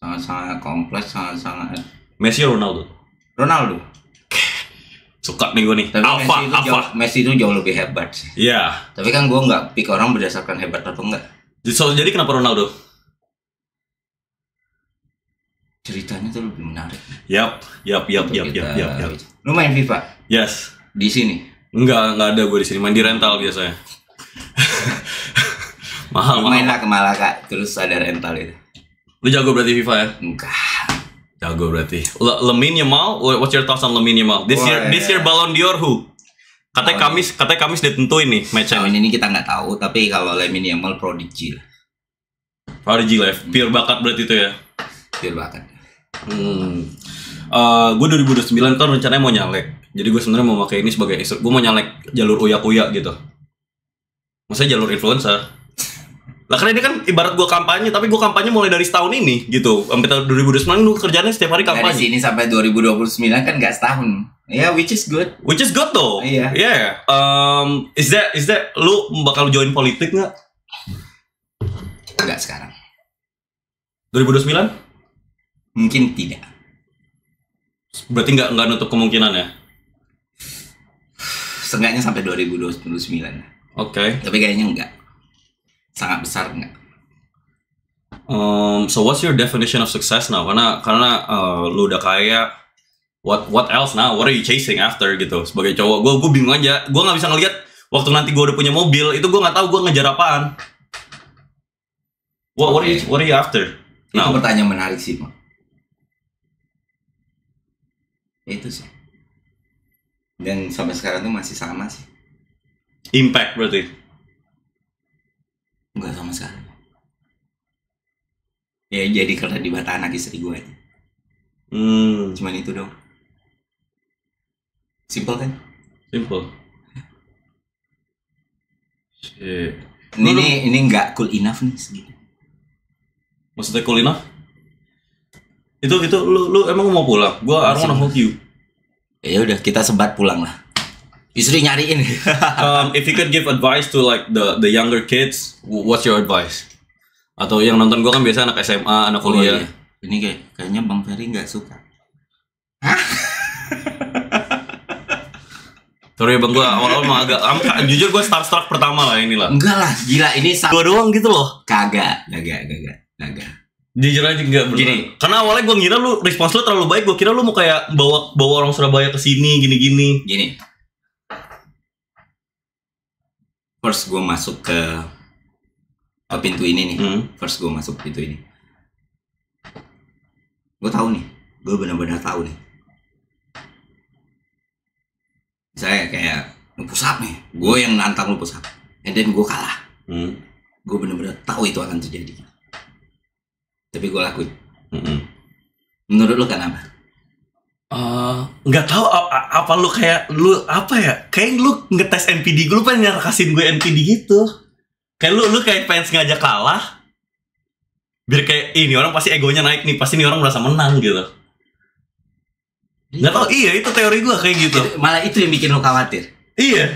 Sangat-sangat kompleks, sangat-sangat. Messi atau Ronaldo? Ronaldo. Suka nih gue nih. Tapi Messi itu jauh lebih hebat sih. Iya. Tapi kan gue nggak pick orang berdasarkan hebat atau enggak. Jadi kenapa Ronaldo? Ceritanya tuh lebih menarik. Yap. Lu main FIFA? Yes. Di sini? Enggak ada gue di sini. Main di rental biasanya. mahal. Main lah ke Malaka, terus ada rental itu. Lu jago berarti FIFA ya? Enggak. Jago berarti. Lamine Yamal, what's your thoughts on Lamine Yamal? This year Ballon d'Or who? Katanya Kamis ditentuin nih match-nya. Ini kita nggak tahu, tapi kalau Lamine Yamal prodigy lah. Prodigy lah, pure bakat berarti itu ya? Pure bakat. Gue 2029 kan rencananya mau nyalek. Jadi gue sebenarnya mau pakai ini sebagai gue mau nyalek jalur uya-uya gitu. Maksudnya jalur influencer. Lah karena ini kan ibarat gue kampanye, tapi gue kampanye mulai dari setahun ini gitu. Sampai tahun 2029 gue kerjanya setiap hari kampanye. Dari sini sampai 2029 kan nggak setahun. Ya, which is good. Which is good though. Iya. Yeah. Is that lu bakal join politik nggak? Nggak sekarang. 2029? Mungkin tidak. Berarti nggak nutup kemungkinan ya? Seenggaknya sampai 2029. Oke. Tapi kayaknya enggak. Sangat besar enggak. So what's your definition of success now? Karena lu udah kaya. What else now? What are you chasing after gitu? Sebagai cowok, gue bingung aja. Gue nggak bisa ngelihat waktu nanti gue udah punya mobil itu gue nggak tahu gue ngejar apaan. What are you after? Itu pertanyaan menarik sih, Mak. Itu sih. Dan sampai sekarang tuh masih sama sih. Impact berarti? Enggak sama sekali. Ya jadi karena di mata anak istri gue aja. Cuman itu dong. Simple kan? Simple. Shit. Ini nggak cool enough nih segini. Maksudnya cool enough? Itu lu emang mau pulang? Gua I don't wanna hold you. Ya udah kita sebat pulang lah. Istri nyariin. If you could give advice to like the younger kids, what's your advice? Atau yang nonton gua kan biasa anak SMA, anak kuliah. Iya. Ini kayaknya Bang Ferry nggak suka. Sorry bang, gue awal-awal mah jujur gue starstruck pertama lah inilah. Enggak lah, gila ini gue doang gitu loh. Kagak. Jujur aja enggak begini. Karena awalnya gue ngira lu respons lu terlalu baik, gue kira lu mau kayak bawa orang Surabaya ke sini gini. Gini. First gue masuk ke pintu ini nih. First gue masuk pintu ini. Gue tahu nih, gue benar-benar tahu nih. Saya kayak lu push up nih, gue yang nantang lu push up, and then gue kalah. Gue bener-bener tahu itu akan terjadi, tapi gue lakuin. Menurut lu kenapa? Nggak tahu apa lu kayak lu apa ya? Kayak lu ngetes NPD gue, lu pengen nyarakasin gue NPD gitu. Kayak lu kayak pengen sengaja kalah, biar kayak ini orang pasti egonya naik nih, pasti ini orang merasa menang gitu. Nggak tau, iya itu teori gue kayak gitu. Malah itu yang bikin lo khawatir. Iya.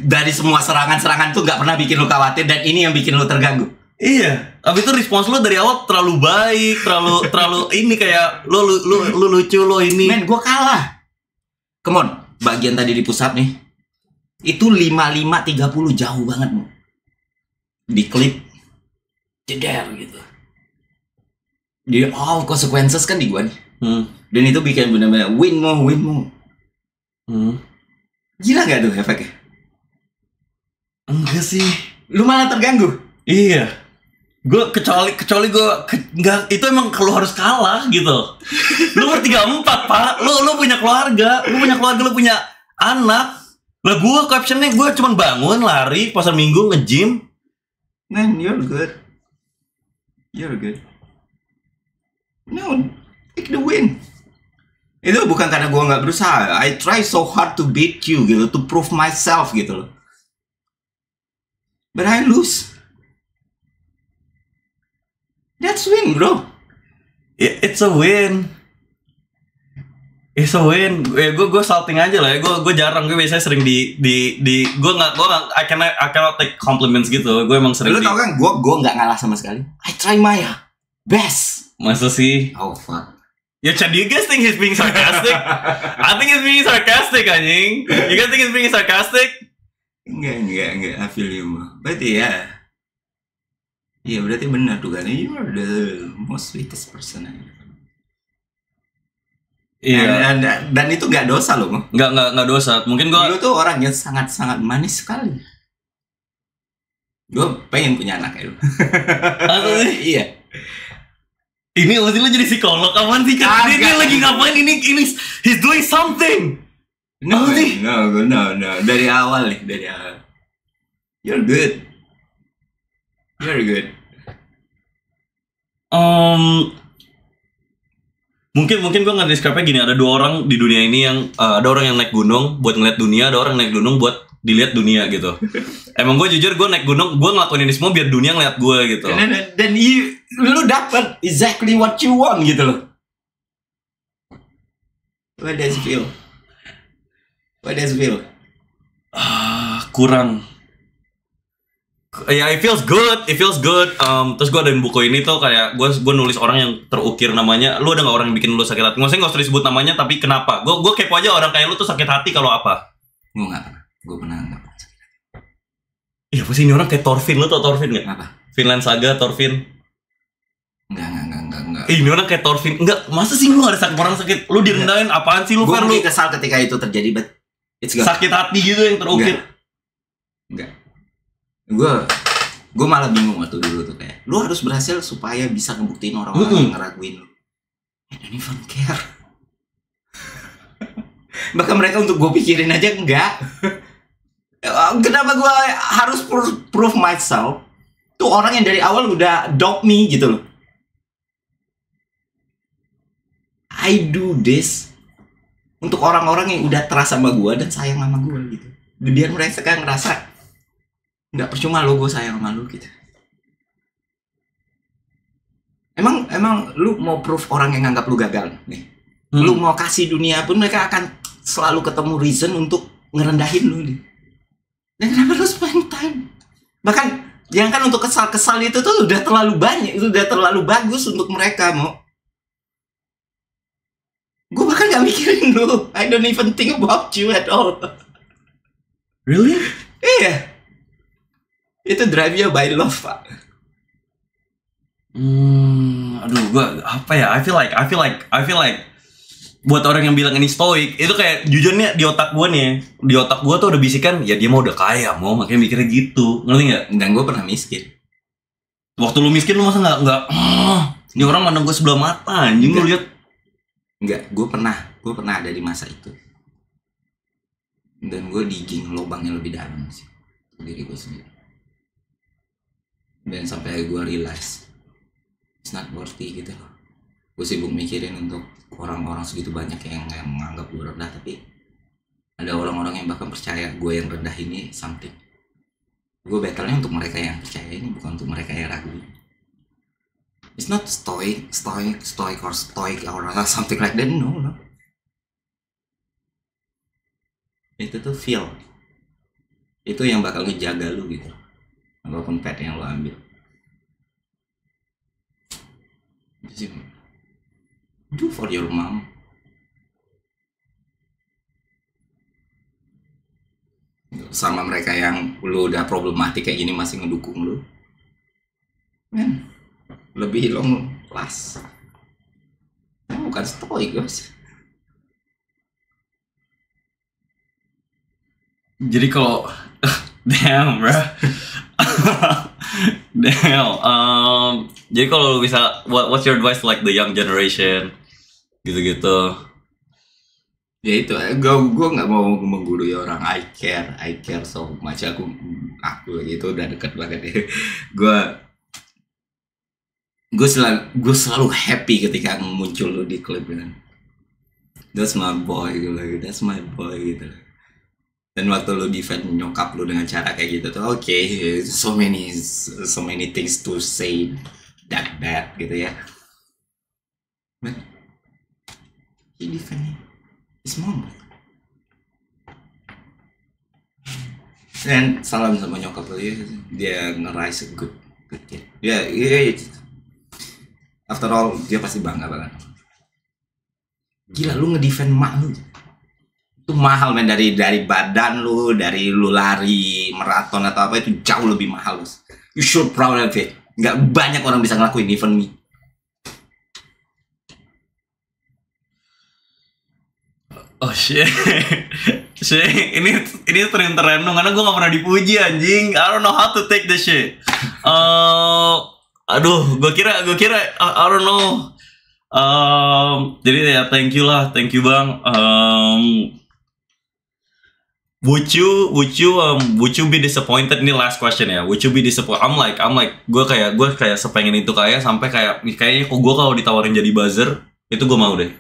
Dari semua serangan-serangan tuh nggak pernah bikin lo khawatir, dan ini yang bikin lo terganggu. Iya. Tapi itu respons lo dari awal terlalu baik, terlalu ini kayak lo lucu lo ini. Men, gue kalah. Come on, bagian tadi di pusat nih, itu 55-30 jauh banget. Di klip jeder gitu. Di all consequences kan di gue nih. Dan itu bikin benar-benar win more. Gila gak tuh efeknya? Enggak sih. Lu malah terganggu. Iya. Gue kecuali gue enggak, itu emang kalau harus kalah gitu. Lu ber-34 pak. Lu punya keluarga, lu punya anak. Lah gue captionnya gue cuma bangun, lari, pasar minggu, nge-gym. Man, you're good. No, take the win. Itu bukan karena gue nggak berusaha. I try so hard to beat you gitu, to prove myself gitu loh. But I lose. That's win, bro. It's a win. It's a win. Gue salting aja lah ya. Gue jarang. Gue biasanya sering di gue nggak I cannot take compliments gitu. Gue emang sering. Lu tau kan? Gue nggak ngalah sama sekali. I try my best. Masa sih? Oh fuck. Ya, Chad, do you guys think he's being sarcastic? I think he's being sarcastic, anjing. You guys think he's being sarcastic? Enggak. I feel you, bro. Berarti ya. Iya, berarti benar tuh kan. You are the most sweetest person. Iya. Dan itu nggak dosa loh, Bang. Nggak dosa. Mungkin lu tuh orang yang sangat manis sekali. Gue pengen punya anak kayak lu. Iya. Ini masih lu jadi psikolog kapan sih? Dia lagi ngapain ini? He's doing something. No. Dari awal nih, dari awal. You're good. Mungkin gue nge-describe-nya gini, ada dua orang di dunia ini yang ada orang yang naik gunung buat ngeliat dunia, ada orang yang naik gunung buat dilihat dunia gitu. Emang gue jujur, gue naik gunung, gue ngelakuin ini semua biar dunia ngeliat gue gitu. Dan lu dapet exactly what you want gitu loh. What does it feel? Kurang. Ya, it feels good. Terus gue ada buku ini tuh kayak gue nulis orang yang terukir namanya. Lu ada nggak orang yang bikin lu sakit hati? Maksudnya nggak usah disebut namanya, tapi kenapa? Gue kepo aja orang kayak lu tuh sakit hati kalau apa? Gue nggak pernah. Gue pernah nggak pernah sakit hati. Iya, pasti ini orang kayak Thorfinn. Lu tau Thorfinn nggak? Apa? Vinland Saga, Thorfinn. Enggak. Ini orang kayak Thorfinn. Enggak, masa sih lu ada orang sakit? Lu direndahin apaan sih lu? Gue mungkin kesal ketika itu terjadi, but it's good. Sakit hati gitu yang terukir. Enggak. Gue malah bingung waktu dulu tuh kayak, lu harus berhasil supaya bisa ngebuktiin orang-orang yang ngeraguin lu. I don't even care. Bahkan mereka untuk gue pikirin aja enggak. Kenapa gue harus prove myself? Tuh orang yang dari awal udah adopt me gitu loh. I do this untuk orang-orang yang udah terasa sama gue dan sayang sama gue gitu. Biar mereka kan ngerasa nggak percuma lo gue sayang sama lo gitu. Emang lu mau proof orang yang nganggap lu gagal nih. Lu mau kasih dunia pun mereka akan selalu ketemu reason untuk ngerendahin lu nih. Dan kenapa lu spend time? Bahkan jangan kan untuk kesal-kesal itu tuh udah terlalu banyak, itu udah terlalu bagus untuk mereka mau. Gue bahkan gak mikirin lu. I don't even think about you at all. Really? Iya. Itu drive you by love, Pak. Aduh, gue apa ya? I feel like buat orang yang bilang ini stoik, itu kayak jujurnya di otak gue tuh udah bisikan, ya dia mau udah kaya, mau makanya mikirnya gitu, ngerti nggak? Dan gue pernah miskin. Waktu lu miskin lu masa nggak? Ini orang mandang gue sebelah mata, anjing lu lihat? Enggak, gue pernah ada di masa itu. Dan gue digging lubangnya lebih dalam sih, diri gue sendiri. Dan sampai gue realize it's not worthy gitu loh. Gue sibuk mikirin untuk orang-orang segitu banyak yang menganggap gue rendah, tapi ada orang-orang yang bahkan percaya gue yang rendah ini something. Gue battle-nya untuk mereka yang percaya ini, bukan untuk mereka yang ragu. It's not stoic or something like that. No. Itu tuh feel. Itu yang bakal ngejaga lu gitu. Apapun pet yang lu ambil. Just do for your mom. Sama mereka yang lu udah problematik kayak gini masih ngedukung lu. Men, lebih long last. Bukan stoik, guys. Jadi kalau damn, bro. Damn. Jadi kalau lu bisa, what's your advice to like the young generation? Gitu-gitu. Ya itu, gue nggak mau menggurui orang. I care so much. Aku gitu udah deket banget ya. Gue selalu happy ketika muncul lu di klip kan. That's my boy gitu lagi, that's my boy gitu. Dan waktu lu defend nyokap lu dengan cara kayak gitu tuh, oke, so many things to say that bad gitu ya. But he defend his mom. Dan salam sama nyokap lu ya, dia nge-raise a good kid. Ya, after all dia pasti bangga banget. Gila, lu ngedefend mak lu itu mahal men, dari badan lu, dari lu lari maraton atau apa, itu jauh lebih mahal. You should proud of it. Nggak banyak orang bisa ngelakuin, even me. Oh shit. ini sering terendung karena gue gak pernah dipuji anjing. I don't know how to take this shit. Gue kira I don't know. Jadi ya thank you bang. Would you be disappointed? Ini last question ya. Would you be disappointed? I'm like gue kayak sepengen itu kayak sampai kayaknya kok gue kalau ditawarin jadi buzzer itu gue mau deh.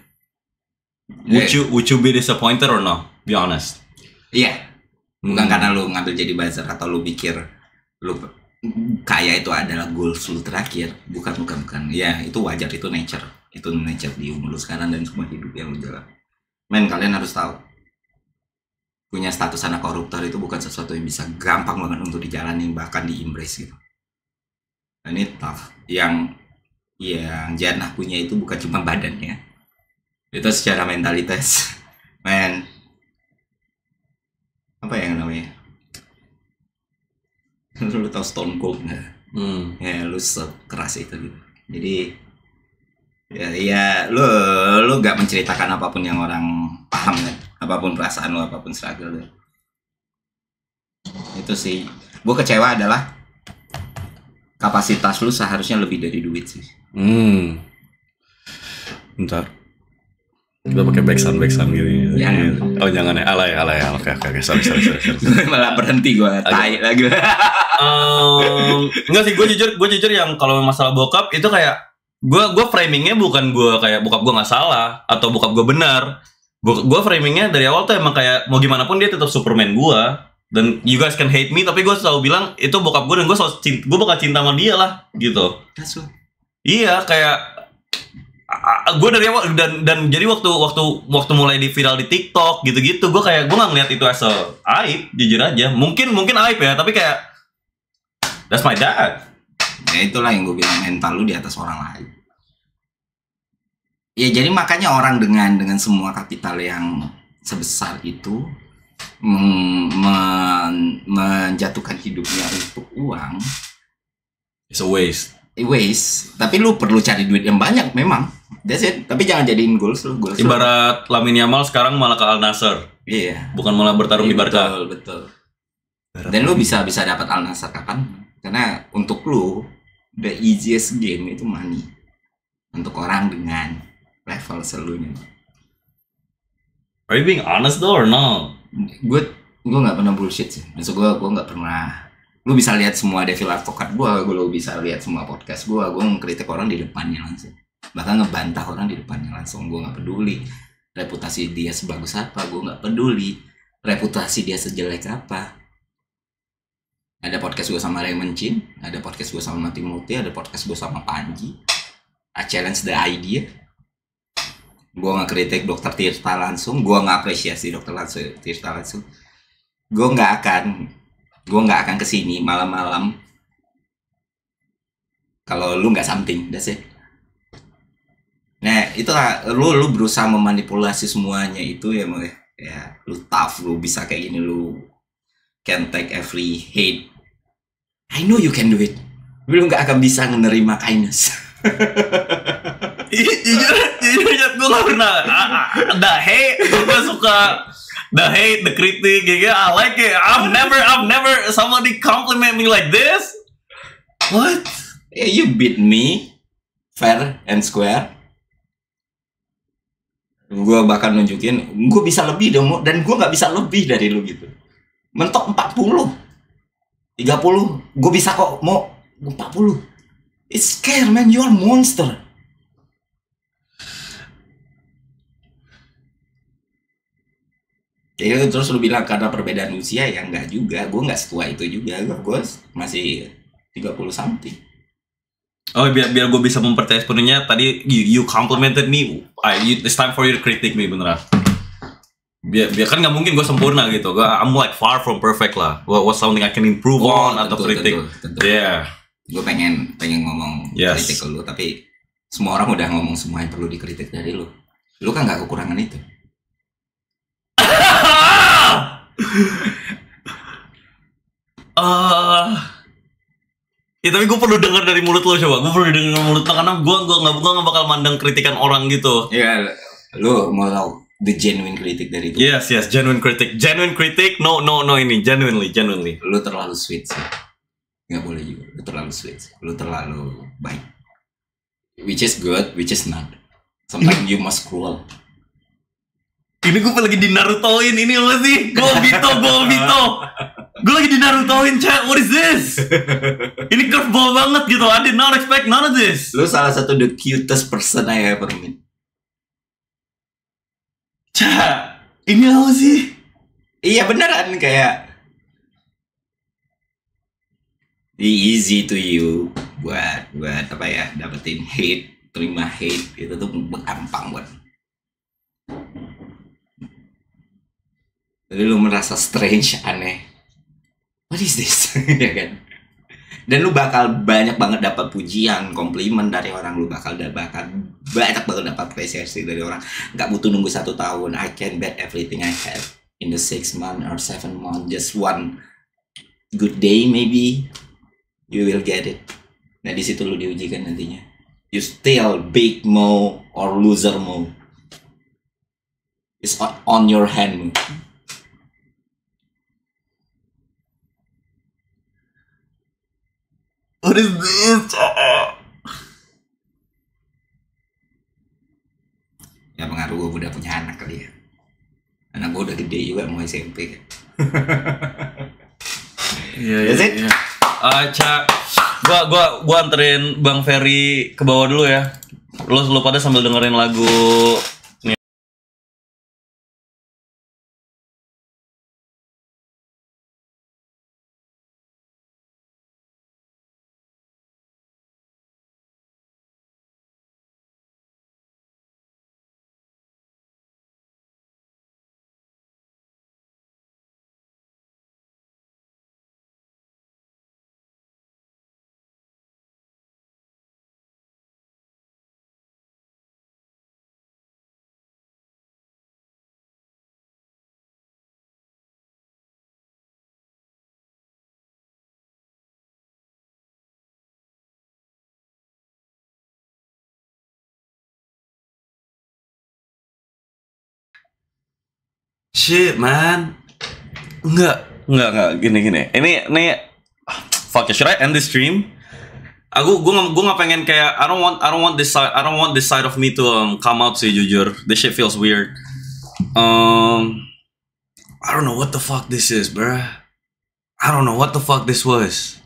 Would you be disappointed or no? Be honest. Iya. Bukan karena lu ngambil jadi buzzer atau lu pikir lu kaya itu adalah goals lu terakhir. Bukan. Ya itu wajar, itu nature. Itu nature di umur lu sekarang dan semua hidup yang lu jalan. Men, kalian harus tahu, punya status anak koruptor itu bukan sesuatu yang bisa gampang banget untuk dijalani, bahkan di-embrace gitu. Dan ini tough. Yang Jannah punya itu bukan cuma badannya, itu secara mentalitas. Men, apa yang namanya? Lu tau Stone Cold nggak? Ya lu sekeras itu gitu. Jadi ya lu gak menceritakan apapun yang orang paham kan, apapun perasaan lu, apapun struggle lu. Itu sih gue kecewa adalah kapasitas lu seharusnya lebih dari duit sih. Bentar, kita pakai backsound gitu. Jangan. Oh jangan ya, alay. Oke, sorry. Malah berhenti gue, tai lagi. Enggak sih, gue jujur yang kalau masalah bokap itu kayak gue framingnya bukan gue kayak bokap gue nggak salah atau bokap gue benar. Gue framingnya dari awal tuh emang kayak mau gimana pun dia tetap Superman gue. Dan you guys can hate me, tapi gue selalu bilang itu bokap gue dan gue bakal cinta sama dia lah gitu. Iya, kayak gue dari awal dan jadi waktu mulai di viral di TikTok gitu-gitu, gue nggak ngeliat itu as a aib, jujur aja. Mungkin aib ya, tapi kayak that's my dad. Ya itulah yang gue bilang, mental lu di atas orang lain. Ya jadi makanya orang dengan semua kapital yang sebesar itu menjatuhkan hidupnya untuk uang. It's a waste. Tapi lu perlu cari duit yang banyak memang. That's it. Tapi jangan jadiin goals lu. Ibarat Lamine Yamal sekarang malah ke Al Nassr. Iya. Bukan malah bertarung di Barca. Betul. Dan lu bisa dapat Al Nassr kapan? Karena untuk lu the easiest game itu money. Untuk orang dengan level selunya. Are you being honest though or no? Gue nggak pernah bullshit sih. Maksud gue nggak pernah. Lu bisa lihat semua Devil Advocate lu bisa lihat semua podcast gue ngekritik orang di depannya langsung. Bahkan ngebantah orang di depannya langsung. Gue nggak peduli reputasi dia sebagus apa, gue nggak peduli reputasi dia sejelek apa. Ada podcast gue sama Raymond Chin, ada podcast gue sama Mati Muti, ada podcast gue sama Panji. I challenge the idea. Gue nggak kritik Dokter Tirta langsung, gue nggak apresiasi Dokter Tirta langsung. Gue nggak akan kesini malam-malam kalau lu nggak something, that's it. Nah itulah lu berusaha memanipulasi semuanya itu ya, lu tough, lu bisa kayak gini, lu can take every hate. I know you can do it. Lu nggak akan bisa menerima kindness. Jujur gue gak pernah the hate, gue suka the hate, the kritik gitu. I like it. I've never somebody compliment me like this. What? Yeah, you beat me fair and square. Gue bahkan nunjukin gue bisa lebih dong, dan gue nggak bisa lebih dari lu gitu. Mentok 40 30, gue bisa kok mau 40. It's scare man, you're monster. Ya terus lu bilang karena perbedaan usia, ya enggak juga. Gue nggak setua itu juga. Gue masih 30 something. Oh, biar gue bisa mempercayai sepenuhnya. Tadi you complimented me. It's time for you to critique me, beneran. Biar kan nggak mungkin gue sempurna gitu. I'm like far from perfect lah. What's something I can improve on atau kritik? Tentu. Yeah. Gue pengen ngomong kritik ke lu, tapi semua orang udah ngomong semua yang perlu dikritik dari lu. Lu kan nggak kekurangan itu. Ya tapi gue perlu dengar dari mulut lo, coba. Gue perlu dengar dari mulut lo karena gue nggak bakal mandang kritikan orang gitu. Ya, lu mau tahu the genuine kritik dari itu? Yes, genuine kritik. No, ini genuinely. Lu terlalu sweet sih. Nggak boleh juga. Lu terlalu sweet. Lu terlalu baik. Which is good, which is not. Sometimes you must cruel. Ini gue lagi di Narutoin ini apa sih? Gue Obito. Gue lagi di Narutoin, chat. What is this? Ini curveball banget gitu. I did not expect none of this. Lu salah satu the cutest person I ever meet. Chat, ini apa sih? Iya beneran, kayak easy to you buat apa ya, dapetin hate, terima hate itu tuh gampang buat. Jadi lu merasa strange, aneh. What is this? Ya kan? Dan lu bakal banyak banget dapat pujian, komplimen dari orang. Lu bakal banyak banget dapat apresiasi dari orang. Gak butuh nunggu 1 tahun. I can bet everything I have in the 6 month or 7 month. Just one good day maybe you will get it. Nah di situ lu diujikan nantinya. You still big mo or loser mo. It's on your hand mo. What is this? Ya pengaruh gue udah punya anak kali ya. Anak gue udah gede juga, mau SMP kan. Iya. Cak, gua anterin Bang Ferry ke bawah dulu ya. Lu pada sambil dengerin lagu. Shit man. Enggak. Gini. Ini fuck it. Should I end this stream? Gue nggak pengen kayak I don't want this side of me to come out sih, jujur. This shit feels weird. I don't know what the fuck this is, bruh. I don't know what the fuck this was.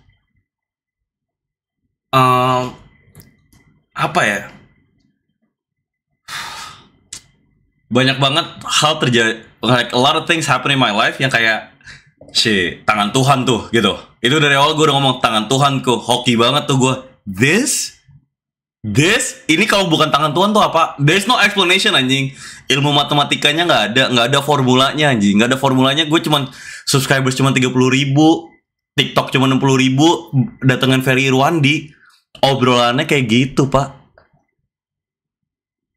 Apa ya? Banyak banget hal terjadi, like a lot of things happen in my life yang kayak tangan Tuhan tuh gitu. Itu dari awal gue udah ngomong tangan Tuhan, hoki banget tuh gue. This ini kalau bukan tangan Tuhan tuh apa? There's no explanation anjing. Ilmu matematikanya nggak ada formulanya anjing. Nggak ada formulanya. Gue cuman subscribers cuma 30.000, TikTok cuma 60.000, datengin Ferry Irwandi, obrolannya kayak gitu pak.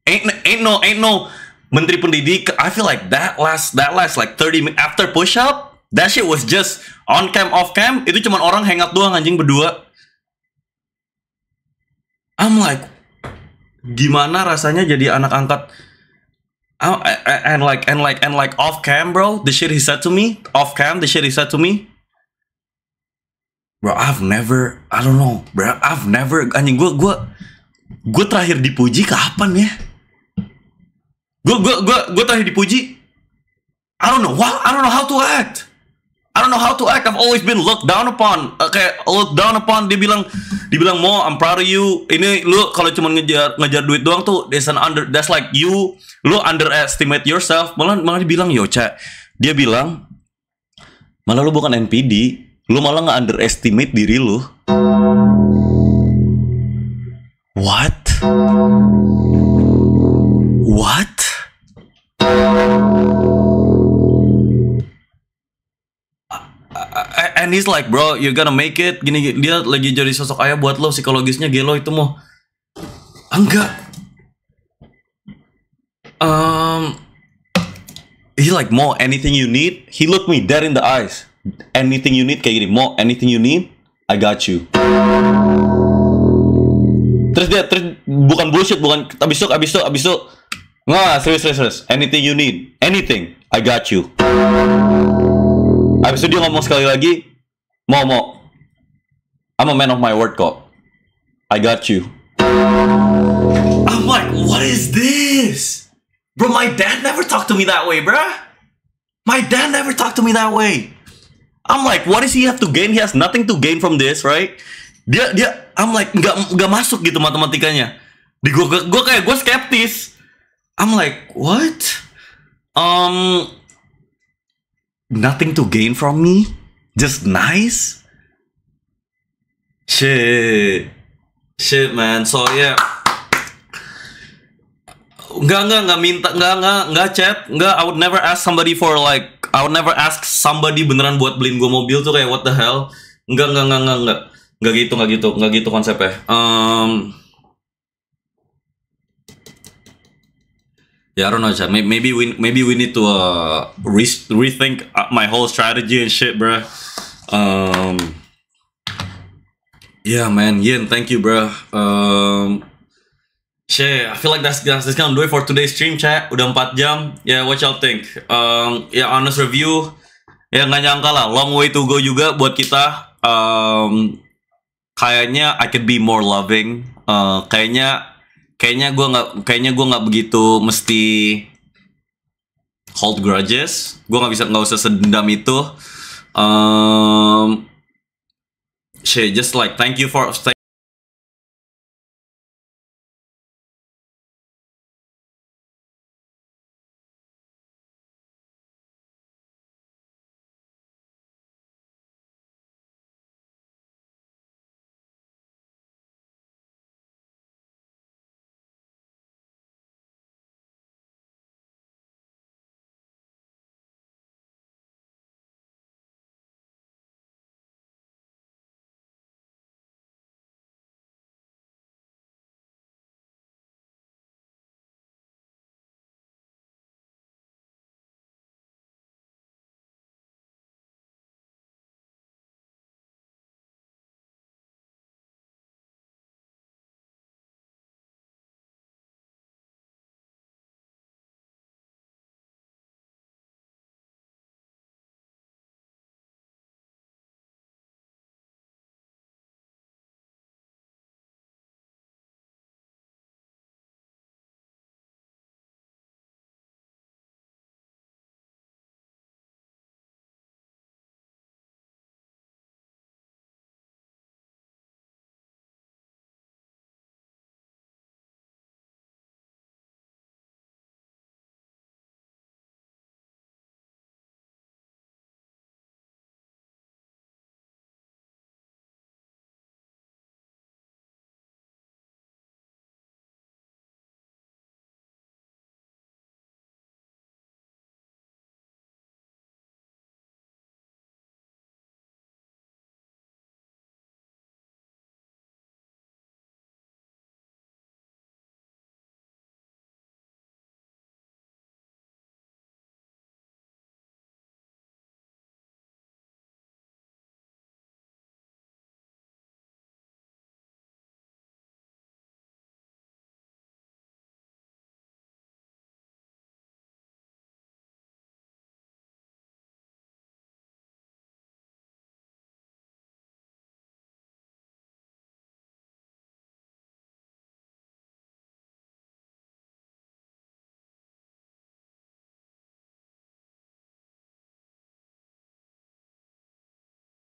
Ain't no Menteri Pendidikan. I feel like that last like 30 minutes after push up. That shit was just on cam off cam. Itu cuma orang hangout doang anjing berdua. I'm like, gimana rasanya jadi anak angkat? And like off cam, bro. The shit he said to me off cam. The shit he said to me, bro. I don't know, bro. Anjing gue terakhir dipuji kapan ya? Gue terakhir dipuji. I don't know how to act. I've always been looked down upon. Looked down upon. Dia bilang, Mo, I'm proud of you. Ini lu kalau cuma ngejar duit doang tuh, that's like you. Lu underestimate yourself. Malah dibilang, yo, Cak, Dia bilang, malah lu bukan NPD, lu malah nge-underestimate diri lu. What? What? And he's like, bro, you're gonna make it. Gini, dia lagi jadi sosok ayah buat lo, psikologisnya gelo itu mau. Enggak. He like, Mo, anything you need. He looked me dead in the eyes. Anything you need, kayak gini, Mo, anything you need, I got you. Terus dia, bukan bullshit, bukan abis itu, nggak, serius. Anything you need, anything, I got you. Abis itu dia ngomong sekali lagi, Mo, I'm a man of my word kok. I got you. I'm like, what is this? Bro, my dad never talked to me that way, bruh. My dad never talked to me that way. I'm like, what does he have to gain? He has nothing to gain from this, right? Dia, I'm like, nggak masuk gitu matematikanya. Di gue skeptis. I'm like, what? Nothing to gain from me? Just nice? Shit, man. So yeah. Enggak chat, enggak. I would never ask somebody for like, I would never ask somebody beneran buat beliin gue mobil tuh kayak what the hell. Enggak gitu konsepnya. Yeah, I don't know, chat. Maybe we need to rethink my whole strategy and shit, bro. Yeah, man. Yin, thank you, bro. Shit, I feel like that's gonna do it for today's stream, chat. Udah 4 jam. Yeah, what y'all think? Ya, honest review. Ya, nggak nyangka lah. Long way to go juga buat kita. Kayaknya I could be more loving. Kayaknya gue nggak begitu mesti hold grudges. Gue nggak usah sedendam itu. Shit, just like thank you for